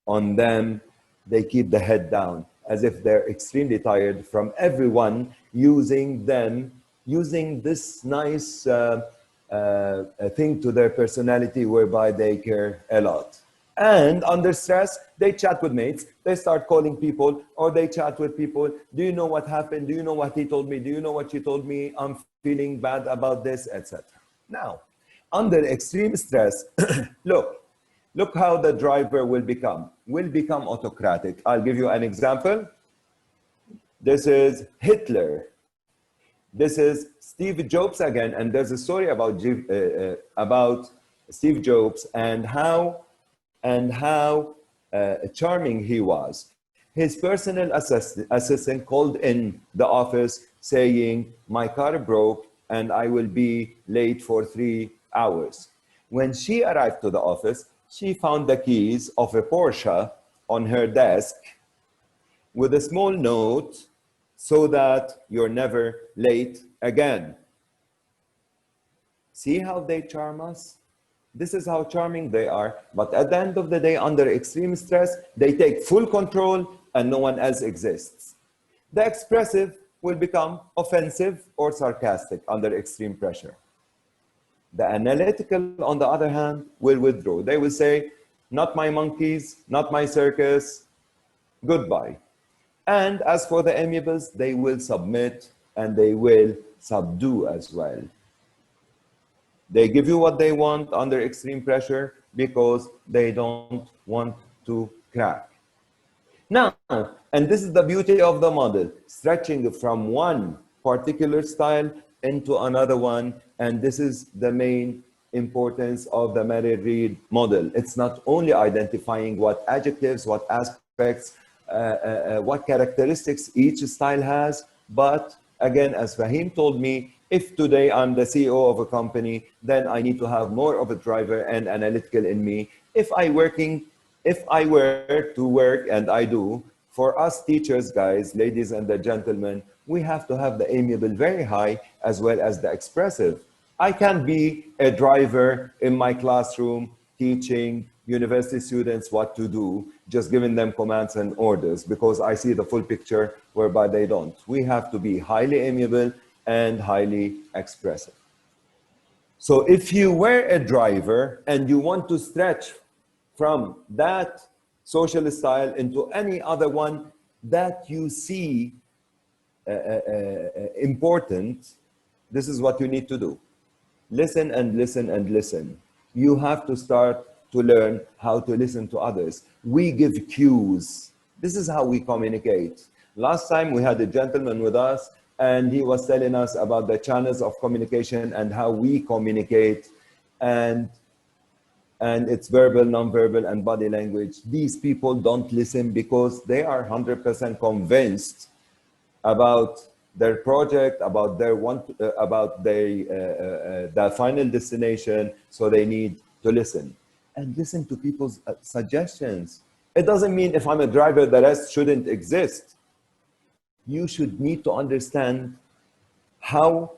Speaker 2: on them, they keep the head down, as if they're extremely tired from everyone using this nice thing to their personality whereby they care a lot. And under stress, they chat with mates, they start calling people, or they chat with people. Do you know what happened? Do you know what he told me? Do you know what she told me? I'm feeling bad about this, etc. Now, under extreme stress, look how the driver will become autocratic. I'll give you an example. This is Hitler. This is Steve Jobs again, and there's a story about Steve Jobs and how charming he was. His personal assistant called in the office saying, my car broke and I will be late for 3 hours. When she arrived to the office, she found the keys of a Porsche on her desk with a small note, so that you're never late again. See how they charm us? This is how charming they are. But at the end of the day, under extreme stress, they take full control and no one else exists. The expressive will become offensive or sarcastic under extreme pressure. The analytical, on the other hand, will withdraw. They will say, not my monkeys, not my circus, goodbye. And as for the amiables, they will submit and they will subdue as well. They give you what they want under extreme pressure because they don't want to crack. Now, and this is the beauty of the model, stretching from one particular style into another one. And this is the main importance of the Merrill-Reid model. It's not only identifying what adjectives, what aspects, what characteristics each style has, but again, as Fahim told me, if today I'm the CEO of a company, then I need to have more of a driver and analytical in me. If I were to work, and I do, for us teachers, guys, ladies and the gentlemen, we have to have the amiable very high as well as the expressive. I can be a driver in my classroom teaching, university students what to do, just giving them commands and orders, because I see the full picture whereby they don't. We have to be highly amiable and highly expressive. So if you were a driver and you want to stretch from that social style into any other one that you see important, this is what you need to do. Listen and listen and listen. You have to start to learn how to listen to others. We give cues. This is how we communicate. Last time we had a gentleman with us and he was telling us about the channels of communication and how we communicate, and it's verbal, non-verbal, and body language. These people don't listen because they are 100% convinced about their project, about their their final destination, so they need to listen. And listen to people's suggestions. It doesn't mean if I'm a driver, the rest shouldn't exist. You should need to understand how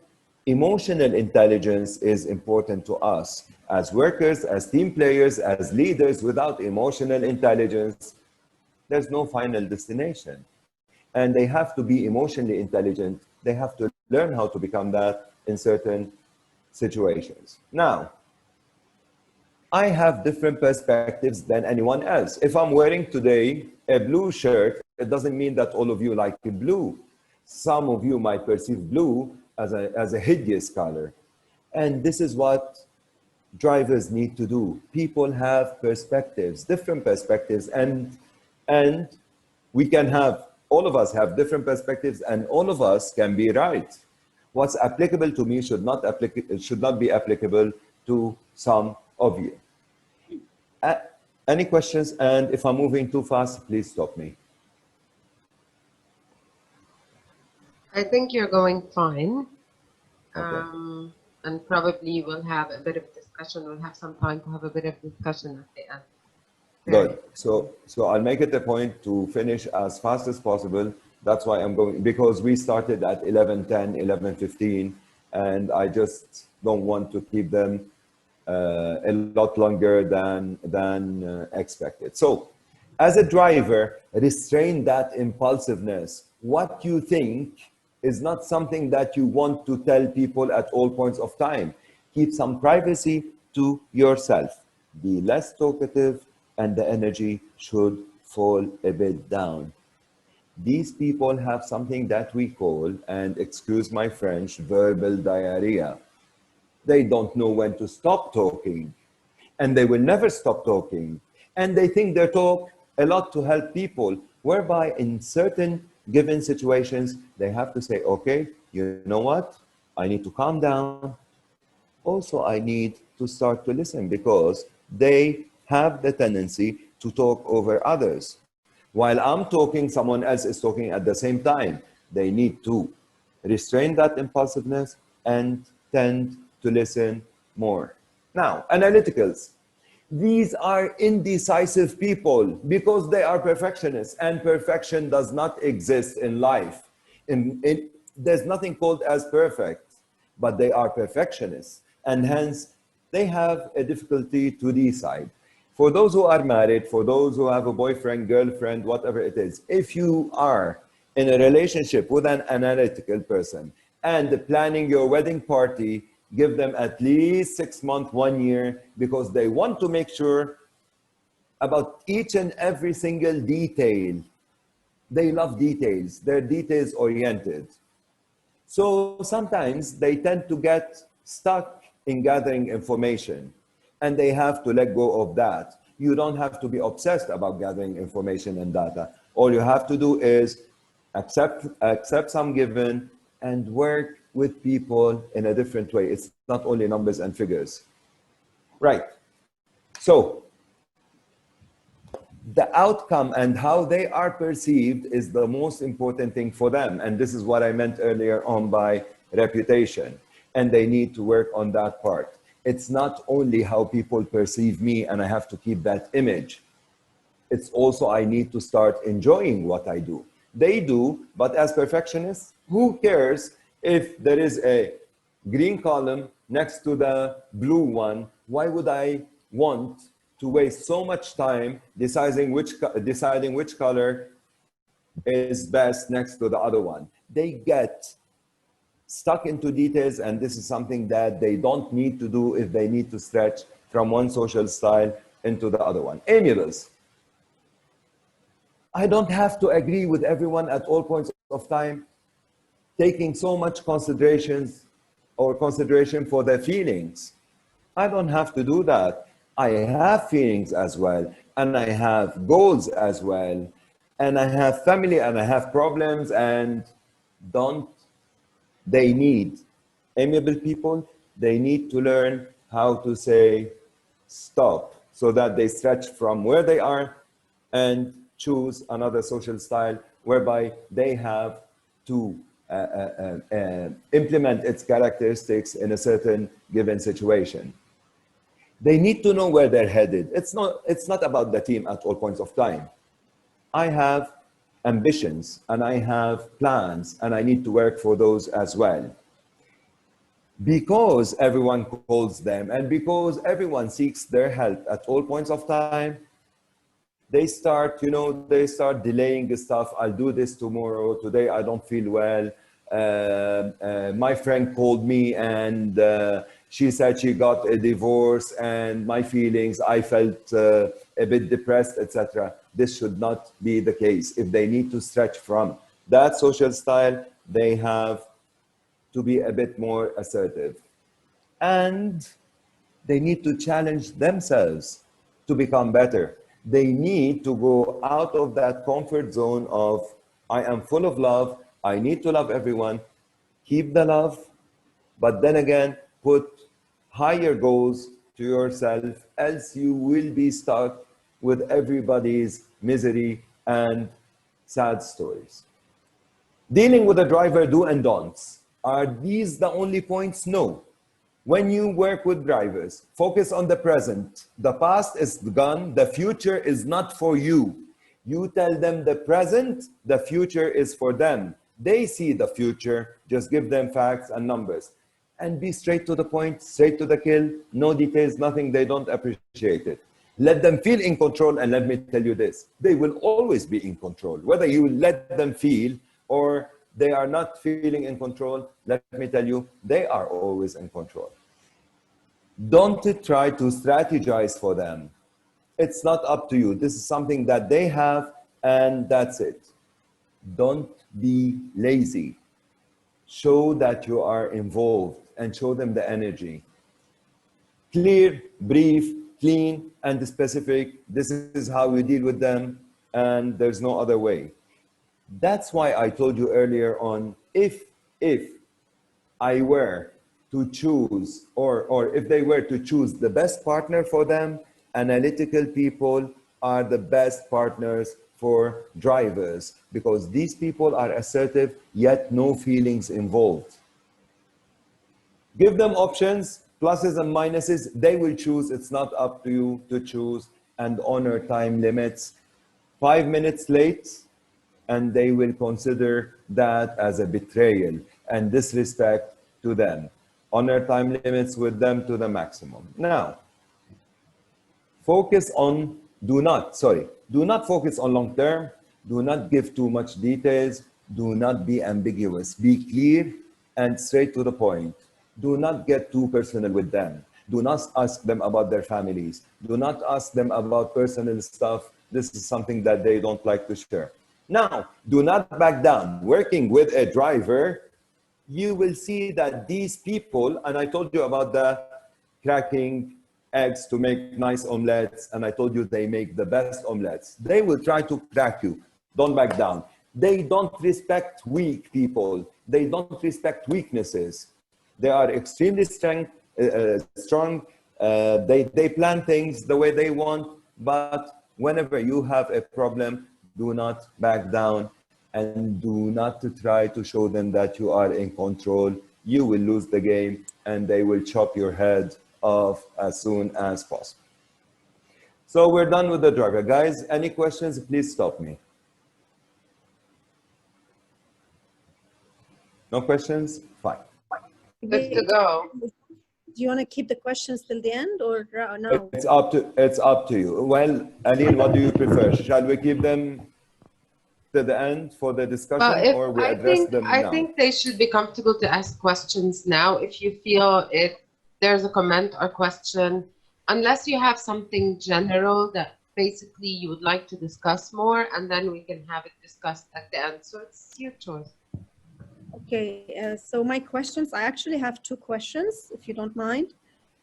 Speaker 2: emotional intelligence is important to us as workers, as team players, as leaders. Without emotional intelligence, there's no final destination. And they have to be emotionally intelligent. They have to learn how to become that in certain situations. Now, I have different perspectives than anyone else. If I'm wearing today a blue shirt, it doesn't mean that all of you like blue. Some of you might perceive blue as a hideous color. And this is what drivers need to do. People have perspectives, different perspectives, and we can have, all of us have different perspectives, and all of us can be right. What's applicable to me should not be applicable to some of you. Any questions? And if I'm moving too fast, please stop me.
Speaker 1: I think you're going fine.
Speaker 2: Okay.
Speaker 1: And probably we'll have a bit of discussion. We'll have some time to have a bit of discussion at the end.
Speaker 2: Good. So I'll make it a point to finish as fast as possible. That's why I'm going, because we started at 11:10, 11:15, and I just don't want to keep them a lot longer than expected. So as a driver, restrain that impulsiveness. What you think is not something that you want to tell people at all points of time. Keep some privacy to yourself. Be less talkative, and the energy should fall a bit down. These people have something that we call, and excuse my French, verbal diarrhea. They don't know when to stop talking, and they will never stop talking. And they think they talk a lot to help people, whereby in certain given situations, they have to say, okay, you know what? I need to calm down. Also, I need to start to listen, because they have the tendency to talk over others. While I'm talking, someone else is talking at the same time. They need to restrain that impulsiveness and tend to listen more. Now, analyticals. These are indecisive people because they are perfectionists, and perfection does not exist in life. There's nothing called as perfect, but they are perfectionists, and hence they have a difficulty to decide. For those who are married, for those who have a boyfriend, girlfriend, whatever it is, if you are in a relationship with an analytical person and planning your wedding party, give them at least 6 months, 1 year, because they want to make sure about each and every single detail. They love details. They're details oriented. So sometimes they tend to get stuck in gathering information, and they have to let go of that. You don't have to be obsessed about gathering information and data. All you have to do is accept some given and work with people in a different way. It's not only numbers and figures. Right. So the outcome and how they are perceived is the most important thing for them. And this is what I meant earlier on by reputation. And they need to work on that part. It's not only how people perceive me and I have to keep that image. It's also I need to start enjoying what I do. They do, but as perfectionists, who cares if there is a green column next to the blue one? Why would I want to waste so much time deciding which color is best next to the other one. They get stuck into details, and this is something that they don't need to do if they need to stretch from one social style into the other one. Amiables. I don't have to agree with everyone at all points of time, taking so much consideration for their feelings. I don't have to do that. I have feelings as well, and I have goals as well, and I have family, and I have problems, and they need amiable people. They need to learn how to say stop so that they stretch from where they are and choose another social style whereby they have to implement its characteristics in a certain given situation. They need to know where they're headed. It's not about the team at all points of time. I have ambitions and I have plans and I need to work for those as well. Because everyone calls them and because everyone seeks their help at all points of time, they start delaying stuff. I'll do this tomorrow. Today I don't feel well. My friend called me and she said she got a divorce, and my feelings, I felt a bit depressed, etc. This should not be the case. If they need to stretch from that social style, they have to be a bit more assertive. And they need to challenge themselves to become better. They need to go out of that comfort zone of, I am full of love, I need to love everyone, keep the love, but then again, put higher goals to yourself, else you will be stuck with everybody's misery and sad stories. Dealing with a driver, do and don'ts. Are these the only points? No. When you work with drivers, focus on the present. The past is gone. The future is not for you. You tell them the present, the future is for them. They see the future. Just give them facts and numbers. And be straight to the point, straight to the kill, no details, nothing. They don't appreciate it. Let them feel in control, and let me tell you this, they will always be in control. Whether you let them feel or they are not feeling in control, let me tell you, they are always in control. Don't try to strategize for them. It's not up to you. This is something that they have, and that's it. Don't be lazy. Show that you are involved and show them the energy. Clear, brief, clean, and specific. This is how we deal with them, and there's no other way. That's why I told you earlier on, if I were to choose, or if they were to choose the best partner for them, analytical people are the best partners for drivers, because these people are assertive, yet no feelings involved. Give them options, pluses and minuses, they will choose. It's not up to you to choose, and honor time limits. 5 minutes late, and they will consider that as a betrayal and disrespect to them. Honor time limits with them to the maximum. Now, do not focus on long term. Do not give too much details. Do not be ambiguous. Be clear and straight to the point. Do not get too personal with them. Do not ask them about their families. Do not ask them about personal stuff. This is something that they don't like to share. Now, do not back down. Working with a driver, you will see that these people, and I told you about the cracking eggs to make nice omelets, and I told you they make the best omelets. They will try to crack you. Don't back down. They don't respect weak people. They don't respect weaknesses. They are extremely strong. They plan things the way they want, but whenever you have a problem, do not back down, and do not try to show them that you are in control. You will lose the game, and they will chop your head off as soon as possible. So we're done with the driver. Guys, any questions, please stop me. No questions? Fine.
Speaker 1: Good to go.
Speaker 4: Do you want to keep the questions till the end or now?
Speaker 2: It's up to you. Well, Aline, what do you prefer? Shall we keep them to the end for the discussion,
Speaker 1: If
Speaker 2: or we address them
Speaker 1: I
Speaker 2: now?
Speaker 1: think they should be comfortable to ask questions now. If you feel there's a comment or question, unless you have something general that basically you would like to discuss more, and then we can have it discussed at the end. So it's your choice.
Speaker 4: Okay, so my questions, I actually have two questions, if you don't mind.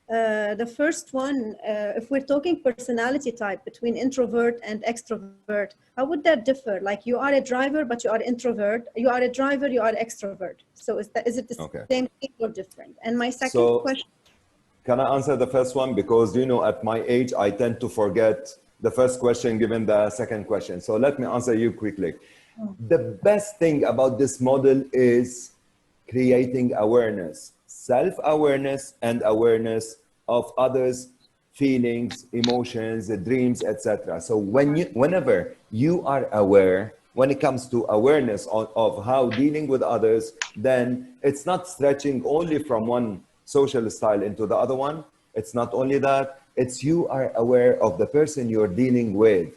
Speaker 4: The first one, if we're talking personality type between introvert and extrovert, how would that differ? Like you are a driver, but you are introvert. You are a driver, you are extrovert. So is it the same thing or different? And my second question.
Speaker 2: Can I answer the first one? Because, you know, at my age, I tend to forget the first question given the second question. So let me answer you quickly. The best thing about this model is creating awareness, self-awareness and awareness of others' feelings, emotions, dreams, etc. So whenever you are aware, when it comes to awareness of how dealing with others, then it's not stretching only from one social style into the other one. It's not only that, it's you are aware of the person you're dealing with.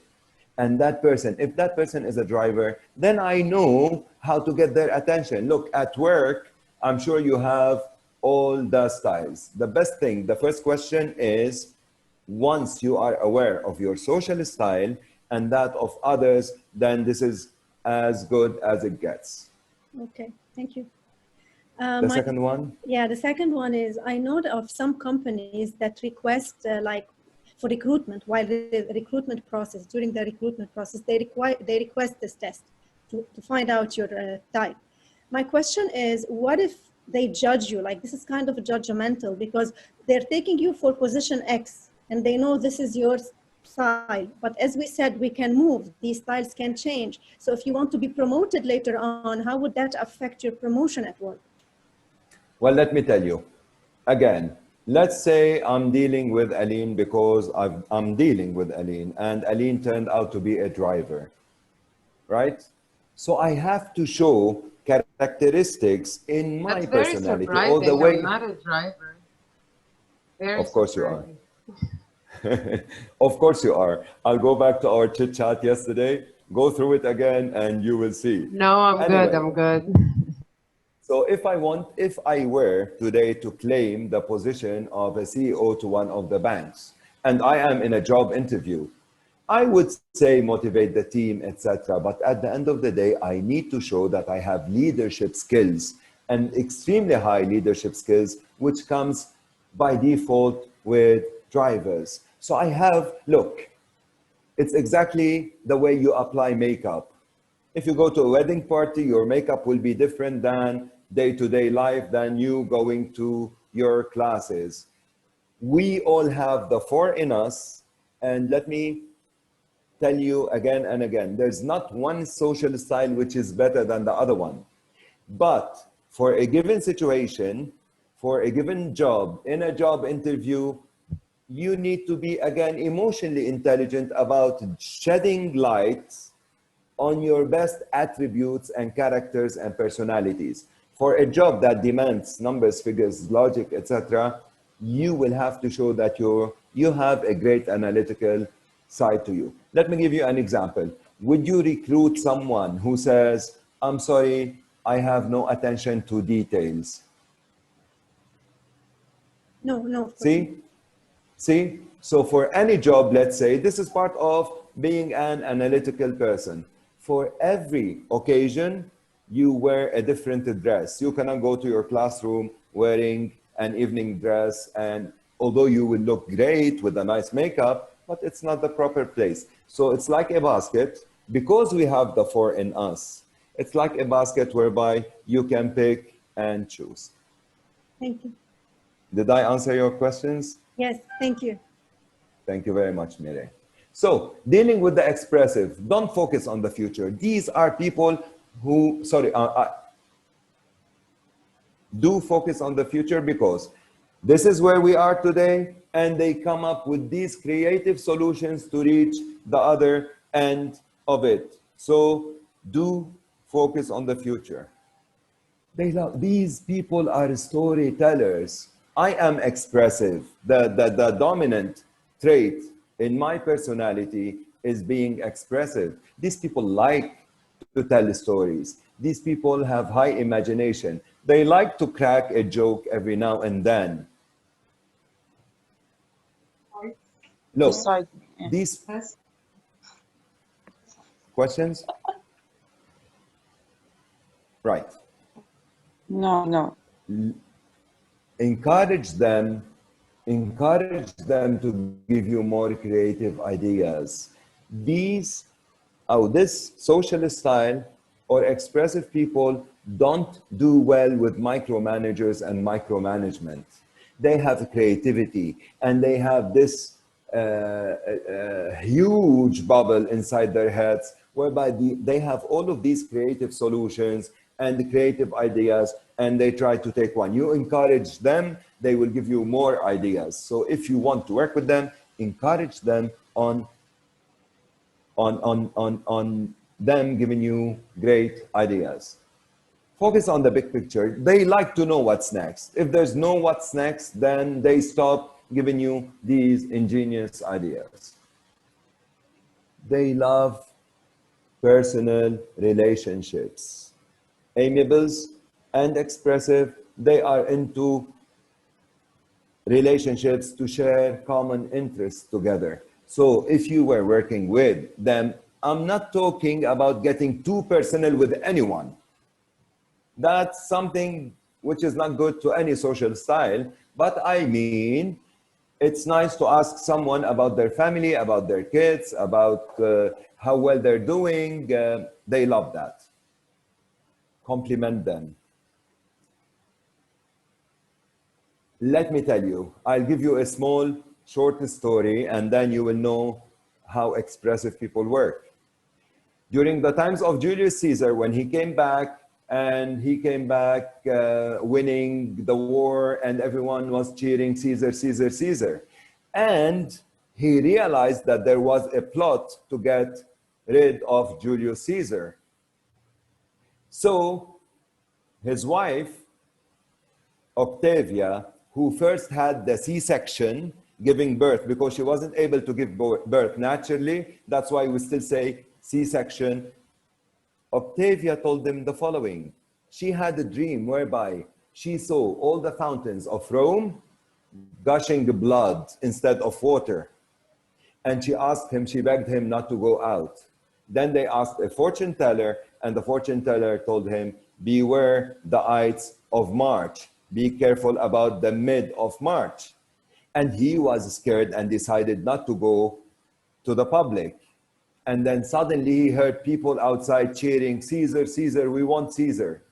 Speaker 2: And that person, if that person is a driver, then I know how to get their attention. Look, at work, I'm sure you have all the styles. The best thing, the first question is, once you are aware of your social style and that of others, then this is as good as it gets.
Speaker 4: Okay, thank you.
Speaker 2: The second one?
Speaker 4: Yeah, the second one is, I know of some companies that request like for recruitment, while the recruitment process, during the recruitment process, they request this test to find out your type. My question is, what if they judge you? Like this is kind of judgmental because they're taking you for position X and they know this is your style. But as we said, we can move, these styles can change. So if you want to be promoted later on, how would that affect your promotion at work?
Speaker 2: Well, let me tell you, again, let's say I'm dealing with Aline because I'm dealing with Aline and Aline turned out to be a driver, right? So I have to show characteristics in my personality all the way.
Speaker 1: I'm not a driver. Very
Speaker 2: of course you are. Of course you are. I'll go back to our chit chat yesterday, go through it again and you will see.
Speaker 1: No, I'm good, I'm good.
Speaker 2: So if I were today to claim the position of a CEO to one of the banks, and I am in a job interview, I would say motivate the team, etc. But at the end of the day, I need to show that I have leadership skills and extremely high leadership skills, which comes by default with drivers. So I have, look, it's exactly the way you apply makeup. If you go to a wedding party, your makeup will be different than day-to-day life than you going to your classes. We all have the four in us, and let me tell you again and again, there's not one social style which is better than the other one. But for a given situation, for a given job, in a job interview, you need to be, again, emotionally intelligent about shedding light on your best attributes and characters and personalities. For a job that demands numbers, figures, logic, etc., you will have to show that you have a great analytical side to you. Let me give you an example. Would you recruit someone who says, I'm sorry, I have no attention to details?
Speaker 4: No.
Speaker 2: See? So for any job, let's say, this is part of being an analytical person. For every occasion, you wear a different dress. You cannot go to your classroom wearing an evening dress, and although you will look great with a nice makeup, but it's not the proper place. So it's like a basket. Because we have the four in us, it's like a basket whereby you can pick and choose.
Speaker 4: Thank you.
Speaker 2: Did I answer your questions?
Speaker 4: Yes, thank you.
Speaker 2: Thank you very much, Mire. So, dealing with the expressive, don't focus on the future. These are people who, do focus on the future because this is where we are today, and they come up with these creative solutions to reach the other end of it. So, do focus on the future. These people are storytellers. I am expressive. The dominant trait in my personality is being expressive. These people like to tell stories. These people have high imagination. They like to crack a joke every now and then. Look,
Speaker 6: Beside,
Speaker 2: these questions? Right.
Speaker 6: no.
Speaker 2: Encourage them to give you more creative ideas. This social style or expressive people don't do well with micromanagers and micromanagement. They have creativity and they have this huge bubble inside their heads whereby they have all of these creative solutions and creative ideas, and they try to take one. You encourage them, they will give you more ideas. So if you want to work with them, encourage them on them giving you great ideas. Focus on the big picture. They like to know what's next. If there's no what's next, then they stop giving you these ingenious ideas. They love personal relationships. Amiables and expressive, they are into relationships to share common interests together. So if you were working with them, I'm not talking about getting too personal with anyone. That's something which is not good to any social style, but I mean, it's nice to ask someone about their family, about their kids, about how well they're doing. They love that. Compliment them. Let me tell you, I'll give you a small, short story, and then you will know how expressive people work. During the times of Julius Caesar, when he came back, winning the war, and everyone was cheering Caesar, Caesar, Caesar. And he realized that there was a plot to get rid of Julius Caesar. So his wife, Octavia, who first had the C-section, giving birth, because she wasn't able to give birth naturally, that's why we still say C-section. Octavia told them the following. She had a dream whereby she saw all the fountains of Rome gushing blood instead of water. And she begged him not to go out. Then they asked a fortune teller, and the fortune teller told him, beware the Ides of March. Be careful about the mid of March. And he was scared and decided not to go to the public. And then suddenly he heard people outside cheering, Caesar, Caesar, we want Caesar.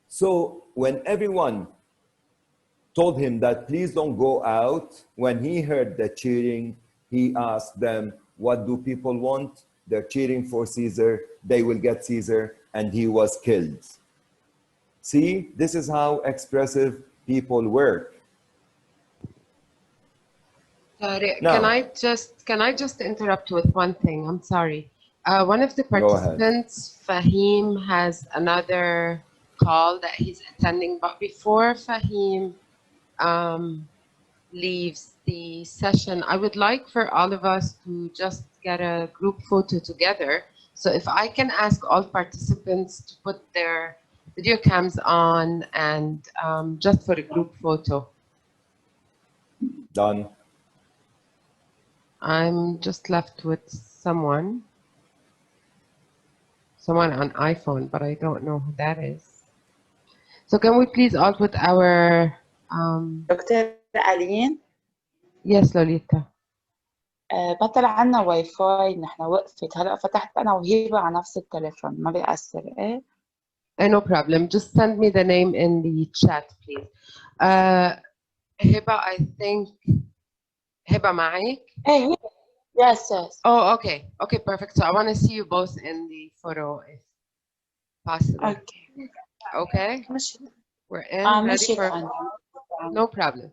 Speaker 2: So when everyone told him that please don't go out, when he heard the cheering, he asked them, what do people want? They're cheering for Caesar, they will get Caesar, and he was killed. See, this is how expressive people work.
Speaker 1: Tariq,
Speaker 2: Now,
Speaker 1: can I just interrupt with one thing? I'm sorry. One of the
Speaker 2: Go ahead.
Speaker 1: participants, Fahim, has another call that he's attending. But before Fahim leaves the session, I would like for all of us to just get a group photo together. So if I can ask all participants to put their video cams on and just for a group photo.
Speaker 2: Done.
Speaker 1: I'm just left with someone on iPhone, but I don't know who that is. So can we please all put our
Speaker 6: دكتور ألين
Speaker 1: yes, Lolita.
Speaker 6: بطل عنا واي فاي نحن وقفت هلا فتحت أنا وهبة على نفس التليفون ما بيأثر إيه
Speaker 1: No problem. Just send me the name in the chat, please. Hiba, I think Hiba معك?
Speaker 6: إيه yes yes
Speaker 1: Oh, okay. Okay, perfect. So I want to see you both in the photo if possible.
Speaker 6: okay
Speaker 1: Okay?
Speaker 6: مشيت
Speaker 1: We're in, ready
Speaker 6: مشيت
Speaker 1: for...
Speaker 6: أنا
Speaker 1: No problem.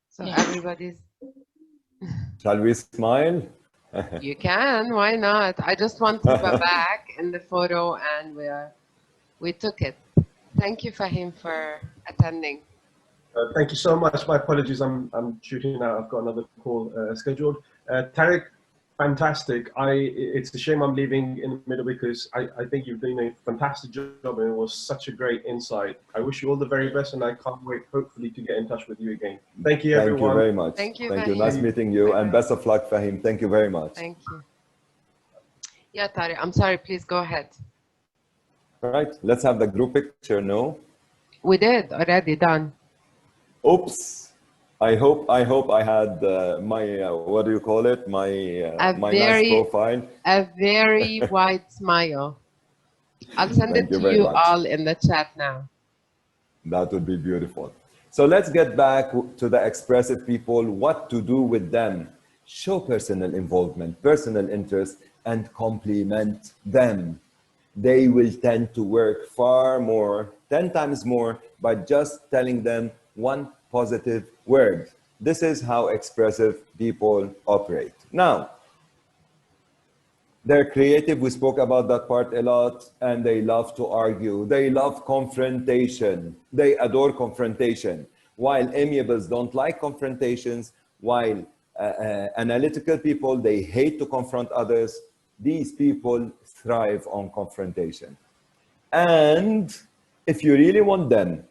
Speaker 1: So
Speaker 6: Yeah.
Speaker 1: everybody's...
Speaker 2: Shall we smile?
Speaker 1: You can, why not? I just want Hiba back in the photo and we took it. Thank you, Fahim, for attending.
Speaker 7: Thank you so much. My apologies, I'm shooting out. I've got another call scheduled. Tariq, fantastic. It's a shame I'm leaving in the middle because I think you've done a fantastic job and it was such a great insight. I wish you all the very best and I can't wait, hopefully, to get in touch with you again. Thank you, everyone.
Speaker 2: Thank you very much.
Speaker 1: Thank you,
Speaker 2: Thank you.
Speaker 1: Fahim.
Speaker 2: Nice meeting you and best of luck, Fahim. Thank you very much.
Speaker 1: Thank you. Yeah, Tariq, I'm sorry, please go ahead.
Speaker 2: All right, let's have the group picture, no?
Speaker 1: We did already, done.
Speaker 2: Oops. I hope I had my, what do you call it? My, my nice profile.
Speaker 1: A very wide smile. I'll send it to you all in the chat now.
Speaker 2: That would be beautiful. So let's get back to the expressive people, what to do with them. Show personal involvement, personal interest, and compliment them. They will tend to work far more, 10 times more, by just telling them one positive word. This is how expressive people operate. Now, they're creative. We spoke about that part a lot, and they love to argue. They love confrontation. They adore confrontation. While amiables don't like confrontations, while analytical people, they hate to confront others. These people thrive on confrontation. And if you really want them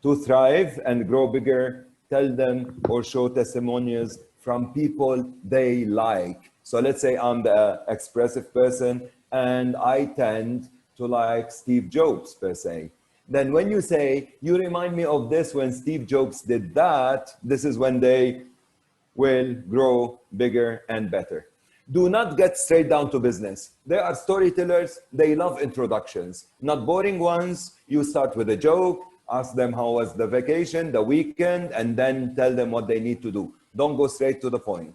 Speaker 2: to thrive and grow bigger, tell them or show testimonials from people they like. So let's say I'm the expressive person and I tend to like Steve Jobs per se. Then when you say, you remind me of this when Steve Jobs did that, this is when they will grow bigger and better. Do not get straight down to business. They are storytellers. They love introductions, not boring ones. You start with a joke, ask them how was the vacation, the weekend, and then tell them what they need to do. Don't go straight to the point.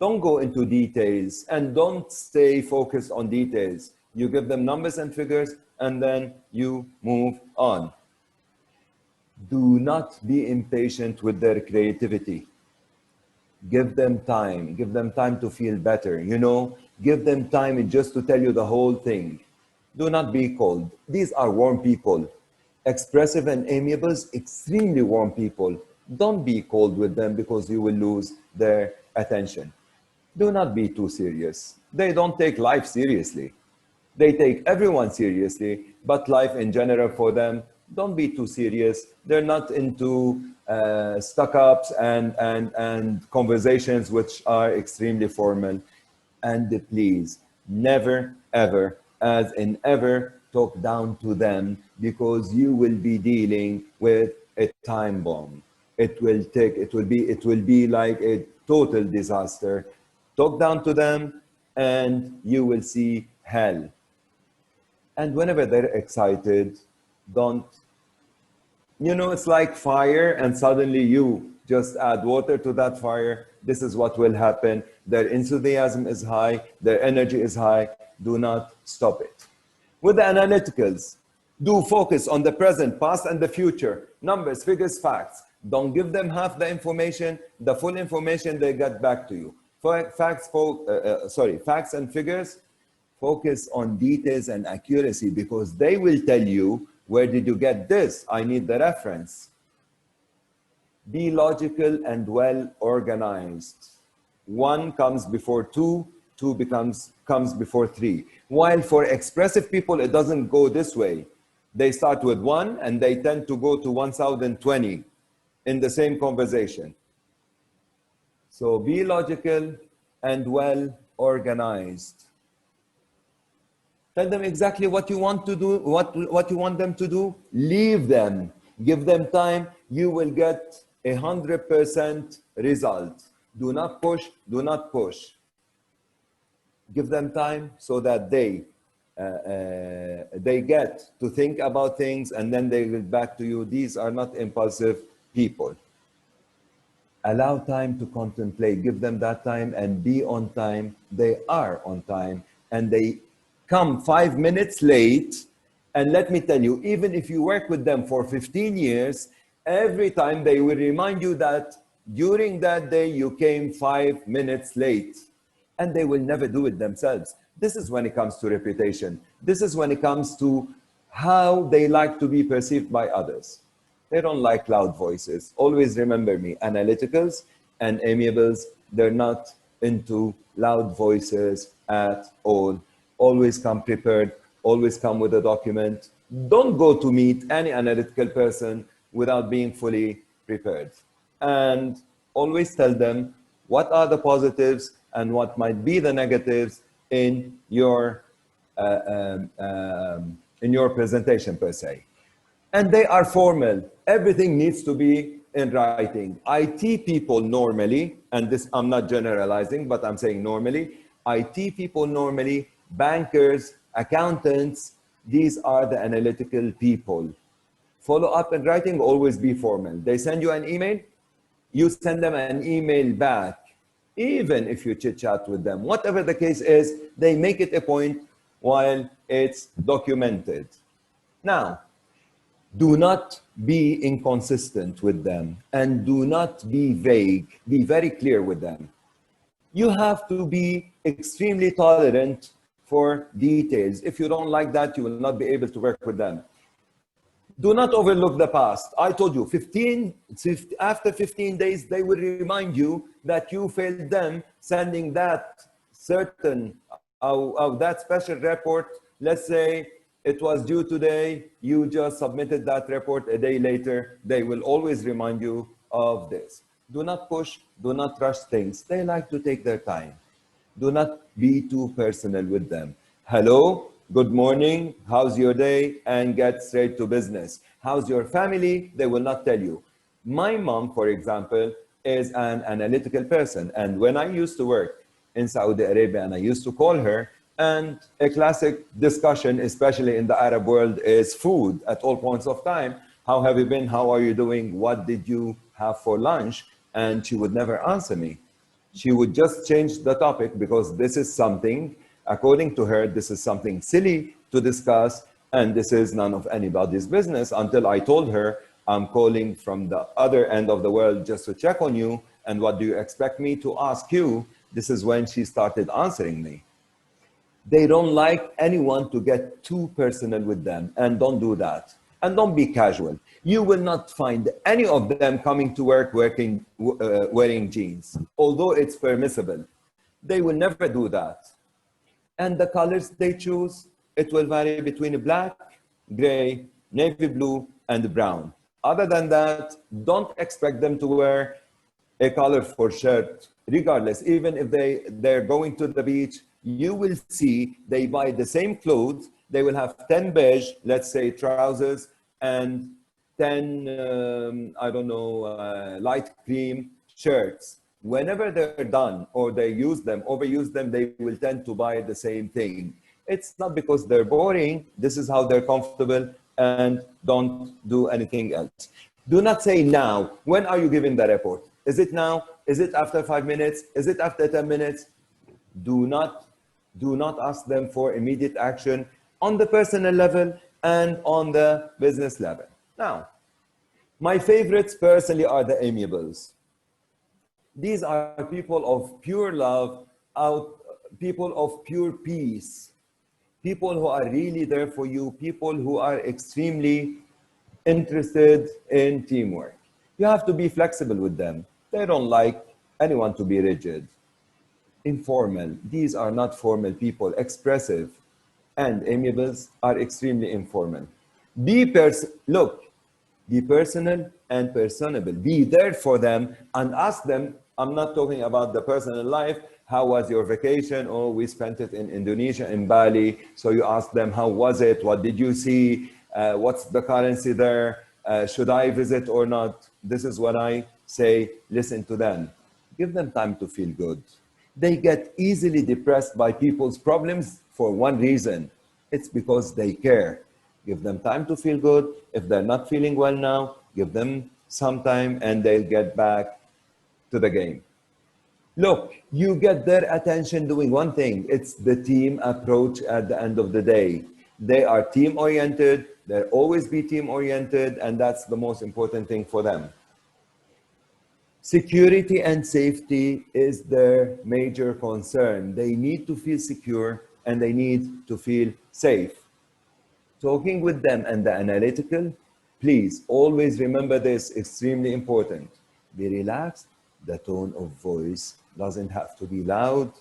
Speaker 2: Don't go into details and don't stay focused on details. You give them numbers and figures and then you move on. Do not be impatient with their creativity. Give them time to feel better, you know, give them time just to tell you the whole thing. Do not be cold. These are warm people. Expressive and amiables, extremely warm people. Don't be cold with them because you will lose their attention. Do not be too serious. They don't take life seriously. They take everyone seriously, but life in general for them, don't be too serious. They're not into stuck-ups and conversations which are extremely formal. And please, never, ever, as in ever, talk down to them because you will be dealing with a time bomb. It will be like a total disaster. Talk down to them and you will see hell. And whenever they're excited, don't, you know, it's like fire and suddenly you just add water to that fire. This is what will happen. Their enthusiasm is high, their energy is high. Do not stop it. With the analyticals, do focus on the present, past, and the future. Numbers, figures, facts. Don't give them half the information, the full information they get back to you. Facts and figures, focus on details and accuracy because they will tell you, where did you get this? I need the reference. Be logical and well organized. One comes before two, two comes before three. While for expressive people, it doesn't go this way. They start with one and they tend to go to 1020 in the same conversation. So be logical and well organized. Tell them exactly what you want to do, what you want them to do. Leave them. Give them time. You will get 100% result. Do not push. Do not push. Give them time so that they get to think about things and then they get back to you. These are not impulsive people. Allow time to contemplate. Give them that time and be on time. They are on time and they come 5 minutes late. And let me tell you, even if you work with them for 15 years, every time they will remind you that during that day you came 5 minutes late. And they will never do it themselves. This is when it comes to reputation. This is when it comes to how they like to be perceived by others. They don't like loud voices. Always remember me, analyticals and amiables, they're not into loud voices at all. Always come prepared, always come with a document. Don't go to meet any analytical person without being fully prepared. And always tell them what are the positives and what might be the negatives in your presentation per se. And they are formal. Everything needs to be in writing. IT people normally, and this I'm not generalizing, but I'm saying normally, IT people normally, bankers, accountants, these are the analytical people. Follow up in writing, always be formal. They send you an email, you send them an email back, even if you chit chat with them. Whatever the case is, they make it a point while it's documented. Now, do not be inconsistent with them and do not be vague. Be very clear with them. You have to be extremely tolerant for details. If you don't like that, you will not be able to work with them. Do not overlook the past. I told you, after 15 days, they will remind you that you failed them sending that certain, that special report. Let's say it was due today, you just submitted that report a day later. They will always remind you of this. Do not push, do not rush things. They like to take their time. Do not be too personal with them. Hello, good morning, how's your day? And get straight to business. How's your family? They will not tell you. My mom, for example, is an analytical person. And when I used to work in Saudi Arabia and I used to call her, and a classic discussion, especially in the Arab world, is food at all points of time. How have you been? How are you doing? What did you have for lunch? And she would never answer me. She would just change the topic because this is something, according to her, this is something silly to discuss, and this is none of anybody's business, until I told her, I'm calling from the other end of the world just to check on you, and what do you expect me to ask you? This is when she started answering me. They don't like anyone to get too personal with them, and don't do that. And don't be casual. You will not find any of them coming to work wearing jeans, although it's permissible. They will never do that. And the colors they choose, it will vary between black, gray, navy blue, and brown. Other than that, don't expect them to wear a colorful shirt, regardless. Even if they're going to the beach, you will see they buy the same clothes. They will have 10 beige, let's say, trousers, and 10, light cream shirts. Whenever they're done or they use them, overuse them, they will tend to buy the same thing. It's not because they're boring. This is how they're comfortable, and don't do anything else. Do not say now. When are you giving the report? Is it now? Is it after 5 minutes? Is it after 10 minutes? Do not ask them for immediate action on the personal level and on the business level. Now, my favorites personally are the amiables. These are people of pure love, people of pure peace, people who are really there for you, people who are extremely interested in teamwork. You have to be flexible with them. They don't like anyone to be rigid. Informal. These are not formal people. Expressive and amiables are extremely informal. Be personal and personable. Be there for them and ask them. I'm not talking about the personal life. How was your vacation? Oh, we spent it in Indonesia, in Bali. So you ask them, how was it? What did you see? What's the currency there? Should I visit or not? This is what I say. Listen to them. Give them time to feel good. They get easily depressed by people's problems for one reason. It's because they care. Give them time to feel good. If they're not feeling well now, give them some time and they'll get back to the game. Look, you get their attention doing one thing. It's the team approach at the end of the day. They are team-oriented. They'll always be team-oriented, and that's the most important thing for them. Security and safety is their major concern. They need to feel secure and they need to feel safe. Talking with them and the analytical Please always remember this, extremely important. Be relaxed. The tone of voice doesn't have to be loud.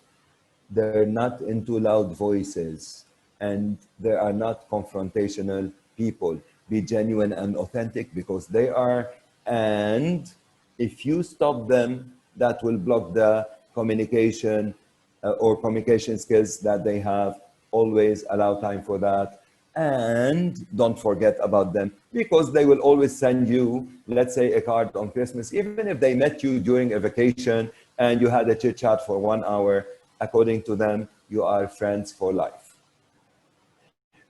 Speaker 2: They're not into loud voices, and they are not confrontational people. Be genuine and authentic because they are. And if you stop them, that will block the communication or communication skills that they have. Always allow time for that. And don't forget about them because they will always send you, let's say, a card on Christmas, even if they met you during a vacation and you had a chit chat for 1 hour. According to them, you are friends for life.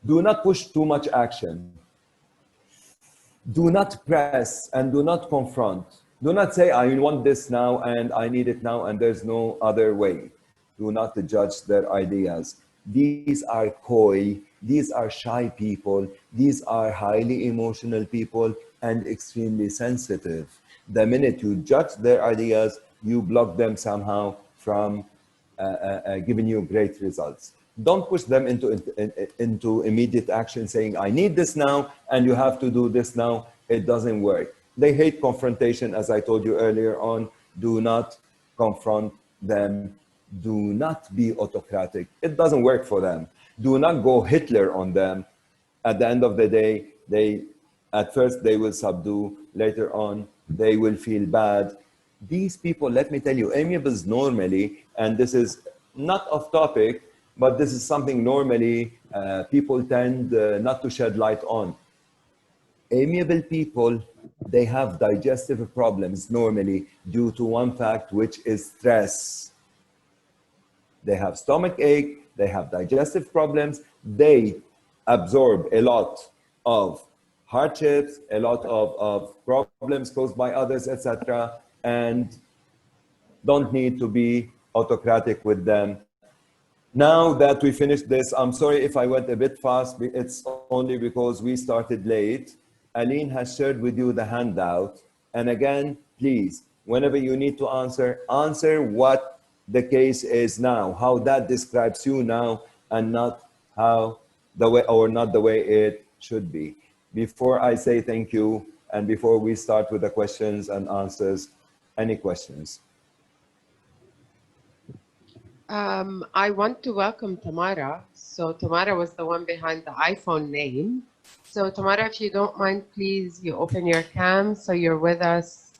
Speaker 2: Do not push too much action. Do not press and do not confront. Do not say, I want this now and I need it now and there's no other way. Do not judge their ideas. These are coy, these are shy people, these are highly emotional people and extremely sensitive. The minute you judge their ideas, you block them somehow from giving you great results. Don't push them into immediate action saying, I need this now and you have to do this now. It doesn't work. They hate confrontation, as I told you earlier on. Do not confront them. Do not be autocratic. It doesn't work for them. Do not go Hitler on them. At the end of the day, at first they will subdue, later on they will feel bad. These people, let me tell you, amiables normally, and this is not off topic, but this is something normally people tend not to shed light on. Amiable people, they have digestive problems normally due to one fact, which is stress. They have stomach ache, they have digestive problems, they absorb a lot of hardships, a lot of problems caused by others, etc., and don't need to be autocratic with them. Now that we finished this, I'm sorry if I went a bit fast, it's only because we started late. Aline has shared with you the handout. And again, please, whenever you need to answer, answer what the case is now, how that describes you now, and not how the way, or not the way it should be. Before I say thank you, and before we start with the questions and answers, any questions?
Speaker 1: I want to welcome Tamara. So Tamara was the one behind the iPhone name. So Tamara, if you don't mind, please, you open your cam so you're with us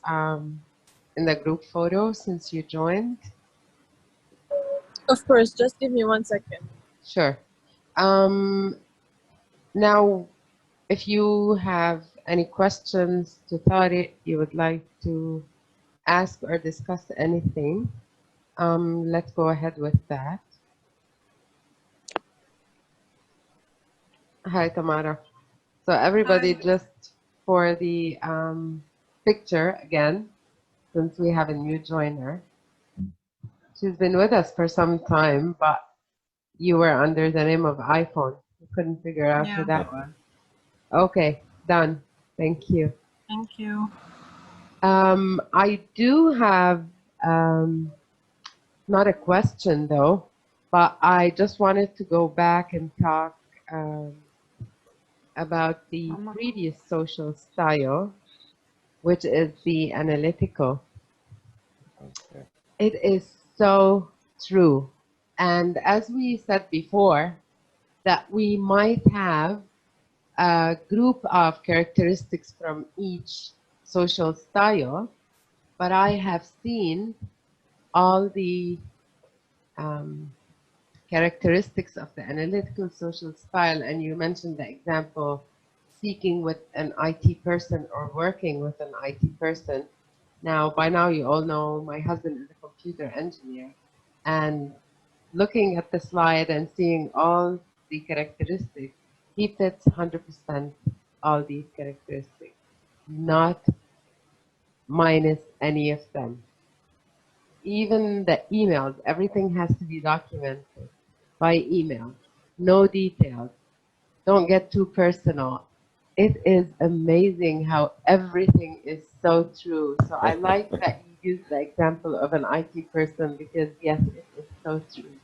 Speaker 1: in the group photo since you joined.
Speaker 9: Of course, just give me 1 second.
Speaker 1: Sure. Now, if you have any questions to Tariq, you would like to ask or discuss anything, let's go ahead with that. Hi, Tamara. So everybody, just for the picture again, since we have a new joiner. She's been with us for some time, but you were under the name of iPhone. We couldn't figure out who that was. Okay, done. Thank you.
Speaker 9: Thank you.
Speaker 1: I do have not a question though, but I just wanted to go back and talk about the previous social style, which is the analytical.
Speaker 2: Okay.
Speaker 1: It is so true. And as we said before, that we might have a group of characteristics from each social style, but I have seen all the characteristics of the analytical social style, and you mentioned the example speaking with an IT person or working with an IT person. Now, by now you all know my husband is a computer engineer, and looking at the slide and seeing all the characteristics, he fits 100% all these characteristics, not minus any of them. Even the emails, everything has to be documented by email. No details. Don't get too personal. It is amazing how everything is so true. So I like that you used the example of an IT person because yes, it is so true.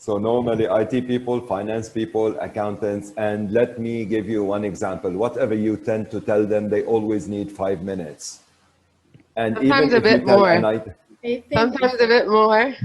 Speaker 2: So normally IT people, finance people, accountants, and let me give you one example. Whatever you tend to tell them, they always need 5 minutes. And even
Speaker 1: Sometimes a
Speaker 2: if you
Speaker 1: bit
Speaker 2: tell an
Speaker 1: more.
Speaker 2: IT,
Speaker 8: Okay, thank you.
Speaker 1: Sometimes a bit more.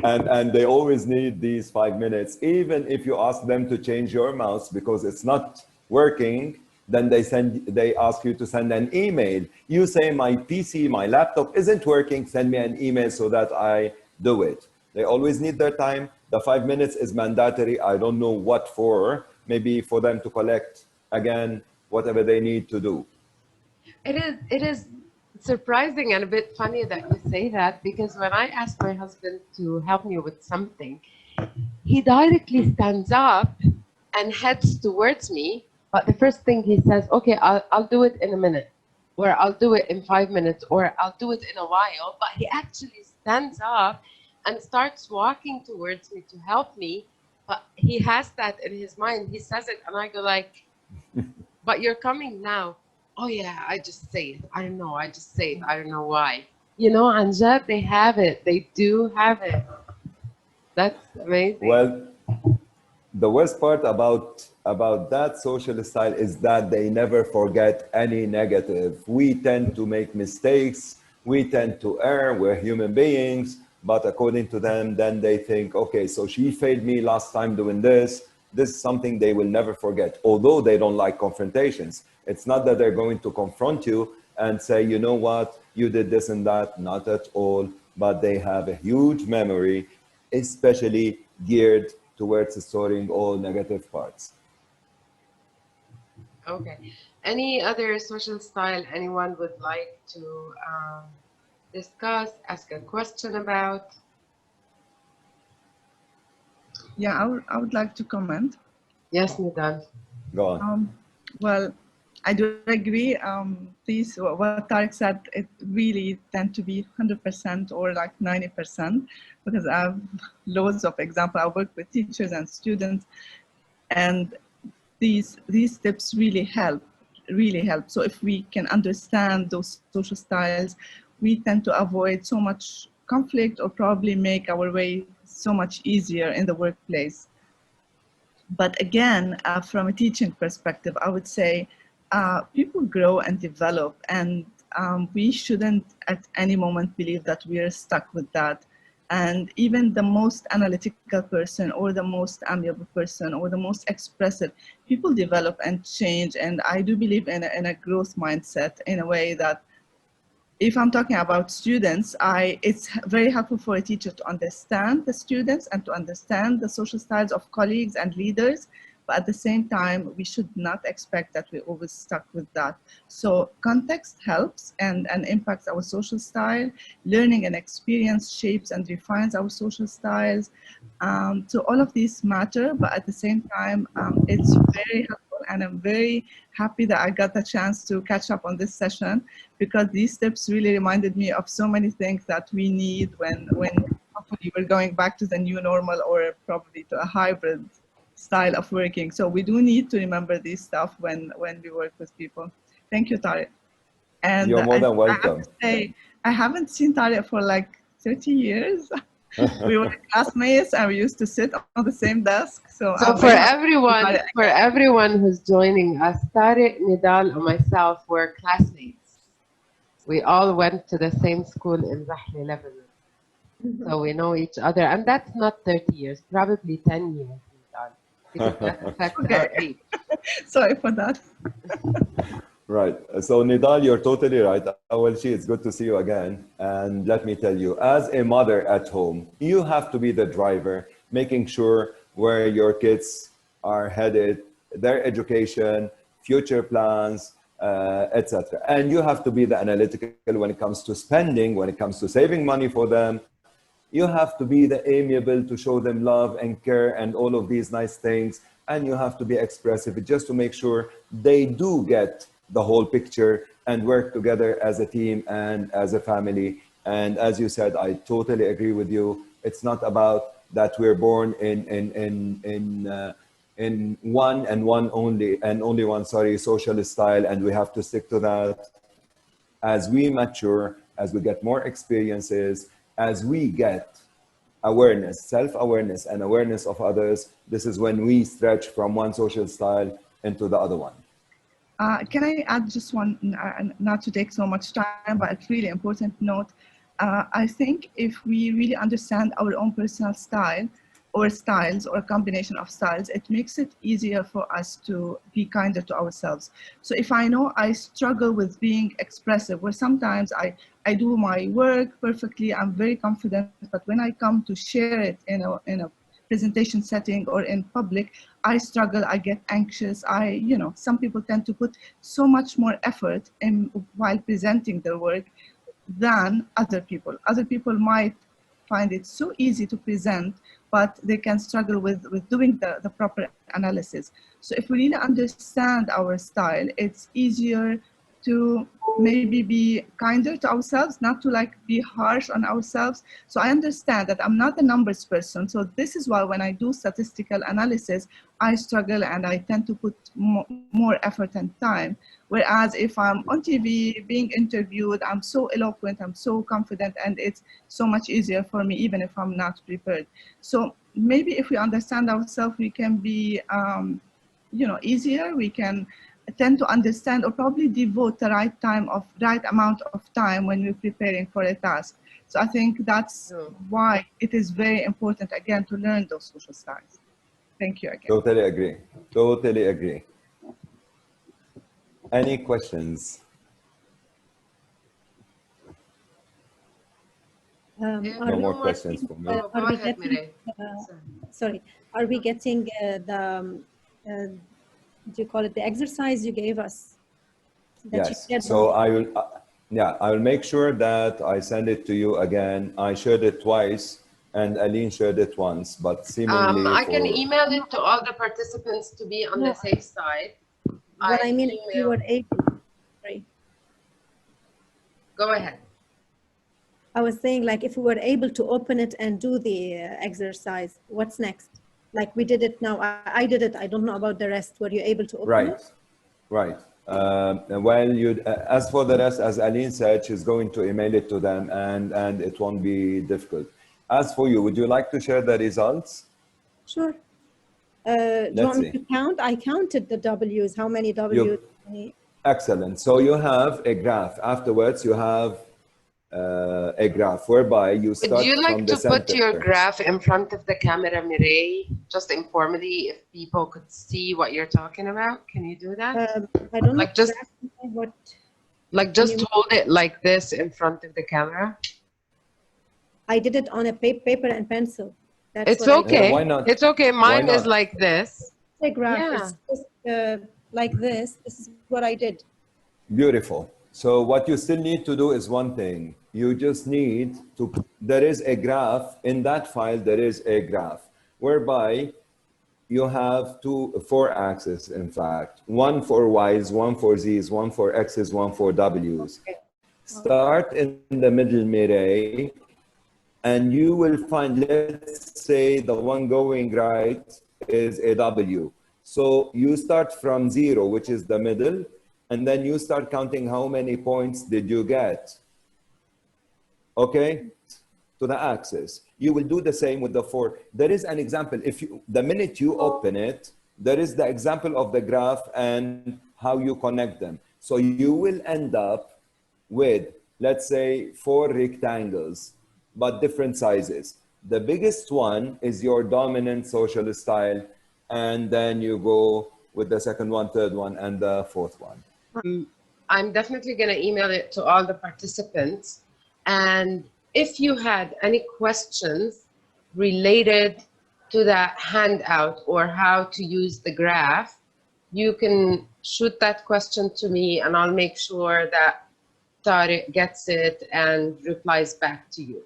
Speaker 2: and they always need these 5 minutes. Even if you ask them to change your mouse because it's not working, then they ask you to send an email. You say, my PC, my laptop isn't working, send me an email so that I do it. They always need their time. The 5 minutes is mandatory. I don't know what for, maybe for them to collect again, whatever they need to do.
Speaker 1: It is surprising and a bit funny that you say that, because when I ask my husband to help me with something, he directly stands up and heads towards me. But the first thing he says, okay, I'll do it in a minute, or I'll do it in 5 minutes, or I'll do it in a while. But he actually stands up and starts walking towards me to help me. But he has that in his mind. He says it, and I go like, but you're coming now. Oh yeah, I just say it. I don't know. I just say it. I don't know why. You know, Anjad, they have it. They do have it. That's amazing.
Speaker 2: Well, the worst part about that social style is that they never forget any negative. We tend to make mistakes. We tend to err. We're human beings. But according to them, then they think, okay, so she failed me last time doing this. This is something they will never forget, although they don't like confrontations. It's not that they're going to confront you and say, you know what, you did this and that, not at all, but they have a huge memory, especially geared towards storing all negative parts.
Speaker 1: Okay. Any other social style anyone would like to discuss, ask a question about?
Speaker 10: Yeah, I would like to comment.
Speaker 1: Yes, Nidal.
Speaker 2: Go on.
Speaker 10: Well, I do agree. Please, what Tariq said, it really tend to be 100% or like 90%, because I have loads of examples. I work with teachers and students, and these tips really help. So if we can understand those social styles, we tend to avoid so much conflict, or probably make our way so much easier in the workplace. But again, from a teaching perspective, I would say people grow and develop, and we shouldn't at any moment believe that we are stuck with that. And even the most analytical person, or the most amiable person, or the most expressive, people develop and change. And I do believe in a growth mindset, in a way that if I'm talking about students, it's very helpful for a teacher to understand the students and to understand the social styles of colleagues and leaders. But at the same time, we should not expect that we're always stuck with that. So context helps and impacts our social style. Learning and experience shapes and refines our social styles. So all of these matter, but at the same time, it's very helpful. And I'm very happy that I got the chance to catch up on this session, because these tips really reminded me of so many things that we need when hopefully we're going back to the new normal, or probably to a hybrid style of working. So we do need to remember this stuff when we work with people. Thank you, Tariq. And
Speaker 2: You're more than welcome.
Speaker 10: I have to say, I haven't seen Tariq for like 30 years. We were classmates and we used to sit on the same desk. So
Speaker 1: for everyone who's joining us, Tariq, Nidal, and myself were classmates. We all went to the same school in Zahli, Lebanon. So we know each other, and that's not 30 years, probably 10 years, Nidal, because that affects our age.
Speaker 10: Sorry for that.
Speaker 2: Right. So Nidal, you're totally right. Awalshi, it's good to see you again. And let me tell you, as a mother at home, you have to be the driver, making sure where your kids are headed, their education, future plans, etc. And you have to be the analytical when it comes to spending, when it comes to saving money for them. You have to be the amiable to show them love and care and all of these nice things. And you have to be expressive just to make sure they do get the whole picture and work together as a team and as a family. And as you said, I totally agree with you. It's not about that we're born in one and only one social style, and we have to stick to that. As we mature, as we get more experiences, as we get awareness, self-awareness and awareness of others, this is when we stretch from one social style into the other one.
Speaker 10: Can I add just one, not to take so much time, but a really important note? I think if we really understand our own personal style or styles or a combination of styles, it makes it easier for us to be kinder to ourselves. So if I know I struggle with being expressive, where sometimes I do my work perfectly, I'm very confident, but when I come to share it in a presentation setting or in public, I struggle, I get anxious. Some people tend to put so much more effort in while presenting their work than other people. Other people might find it so easy to present, but they can struggle with doing the proper analysis. So if we really understand our style, it's easier to maybe be kinder to ourselves, not to like be harsh on ourselves. So I understand that I'm not a numbers person. So this is why when I do statistical analysis, I struggle and I tend to put more effort and time. Whereas if I'm on TV being interviewed, I'm so eloquent, I'm so confident, and it's so much easier for me, even if I'm not prepared. So maybe if we understand ourselves, we can be, easier. We can tend to understand or probably devote the right amount of time when we're preparing for a task. So I think that's why it is very important, again, to learn those social styles. Thank you again.
Speaker 2: Totally agree. Totally agree. Any questions? No more questions for me.
Speaker 1: Go ahead, Mireille.
Speaker 4: Sorry, are we getting do you call it the exercise you gave us?
Speaker 2: Yes. So I will make sure that I send it to you again. I shared it twice and Aline shared it once, but seemingly
Speaker 1: I can email it to all the participants to be on the safe side.
Speaker 4: What I mean, if you were able, sorry.
Speaker 1: Go ahead.
Speaker 4: I was saying, like, if we were able to open it and do the exercise, what's next? Like we did it now. I did it. I don't know about the rest. Were you able to open it?
Speaker 2: Right. As for the rest, as Aline said, she's going to email it to them and it won't be difficult. As for you, would you like to share the results?
Speaker 4: Sure. Do you want me to count? I counted the W's. How many W's?
Speaker 2: Excellent. So you have a graph. Afterwards, you have a graph whereby you start from the center.
Speaker 1: Would you like to put your graph in front of the camera, Mireille, just informally, if people could see what you're talking about? Can you do that?
Speaker 4: I don't
Speaker 1: like
Speaker 4: know
Speaker 1: just
Speaker 4: what.
Speaker 1: Like just hold it like this in front of the camera.
Speaker 4: I did it on a paper and pencil. That's
Speaker 1: it's okay.
Speaker 2: Why not?
Speaker 1: It's okay. Mine is like this.
Speaker 4: A graph. It's just like this. This is what I did.
Speaker 2: Beautiful. So what you still need to do is one thing. You just need to, there is a graph in that file, there is a graph whereby you have four axes, in fact, one for Y's, one for Z's, one for X's, one for W's. Start in the middle, Mireille, and you will find, let's say the one going right is a W. So you start from 0, which is the middle, and then you start counting how many points did you get, okay, to the axis. You will do the same with the 4. There is an example. The minute you open it, there is the example of the graph and how you connect them. So you will end up with, let's say, 4 rectangles, but different sizes. The biggest one is your dominant social style, and then you go with the second one, third one, and the fourth one.
Speaker 1: I'm definitely going to email it to all the participants. And if you had any questions related to that handout or how to use the graph, you can shoot that question to me and I'll make sure that Tariq gets it and replies back to you.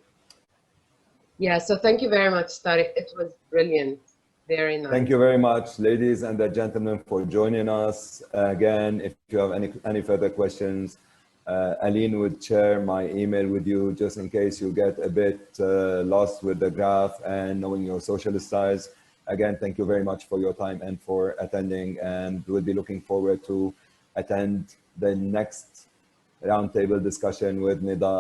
Speaker 1: Yeah, so thank you very much, Tariq. It was brilliant. Very nice.
Speaker 2: Thank you very much, ladies and gentlemen, for joining us. Again, if you have any further questions, Aline would share my email with you just in case you get a bit lost with the graph and knowing your social styles. Again, thank you very much for your time and for attending, and we'll be looking forward to attend the next roundtable discussion with Nidal.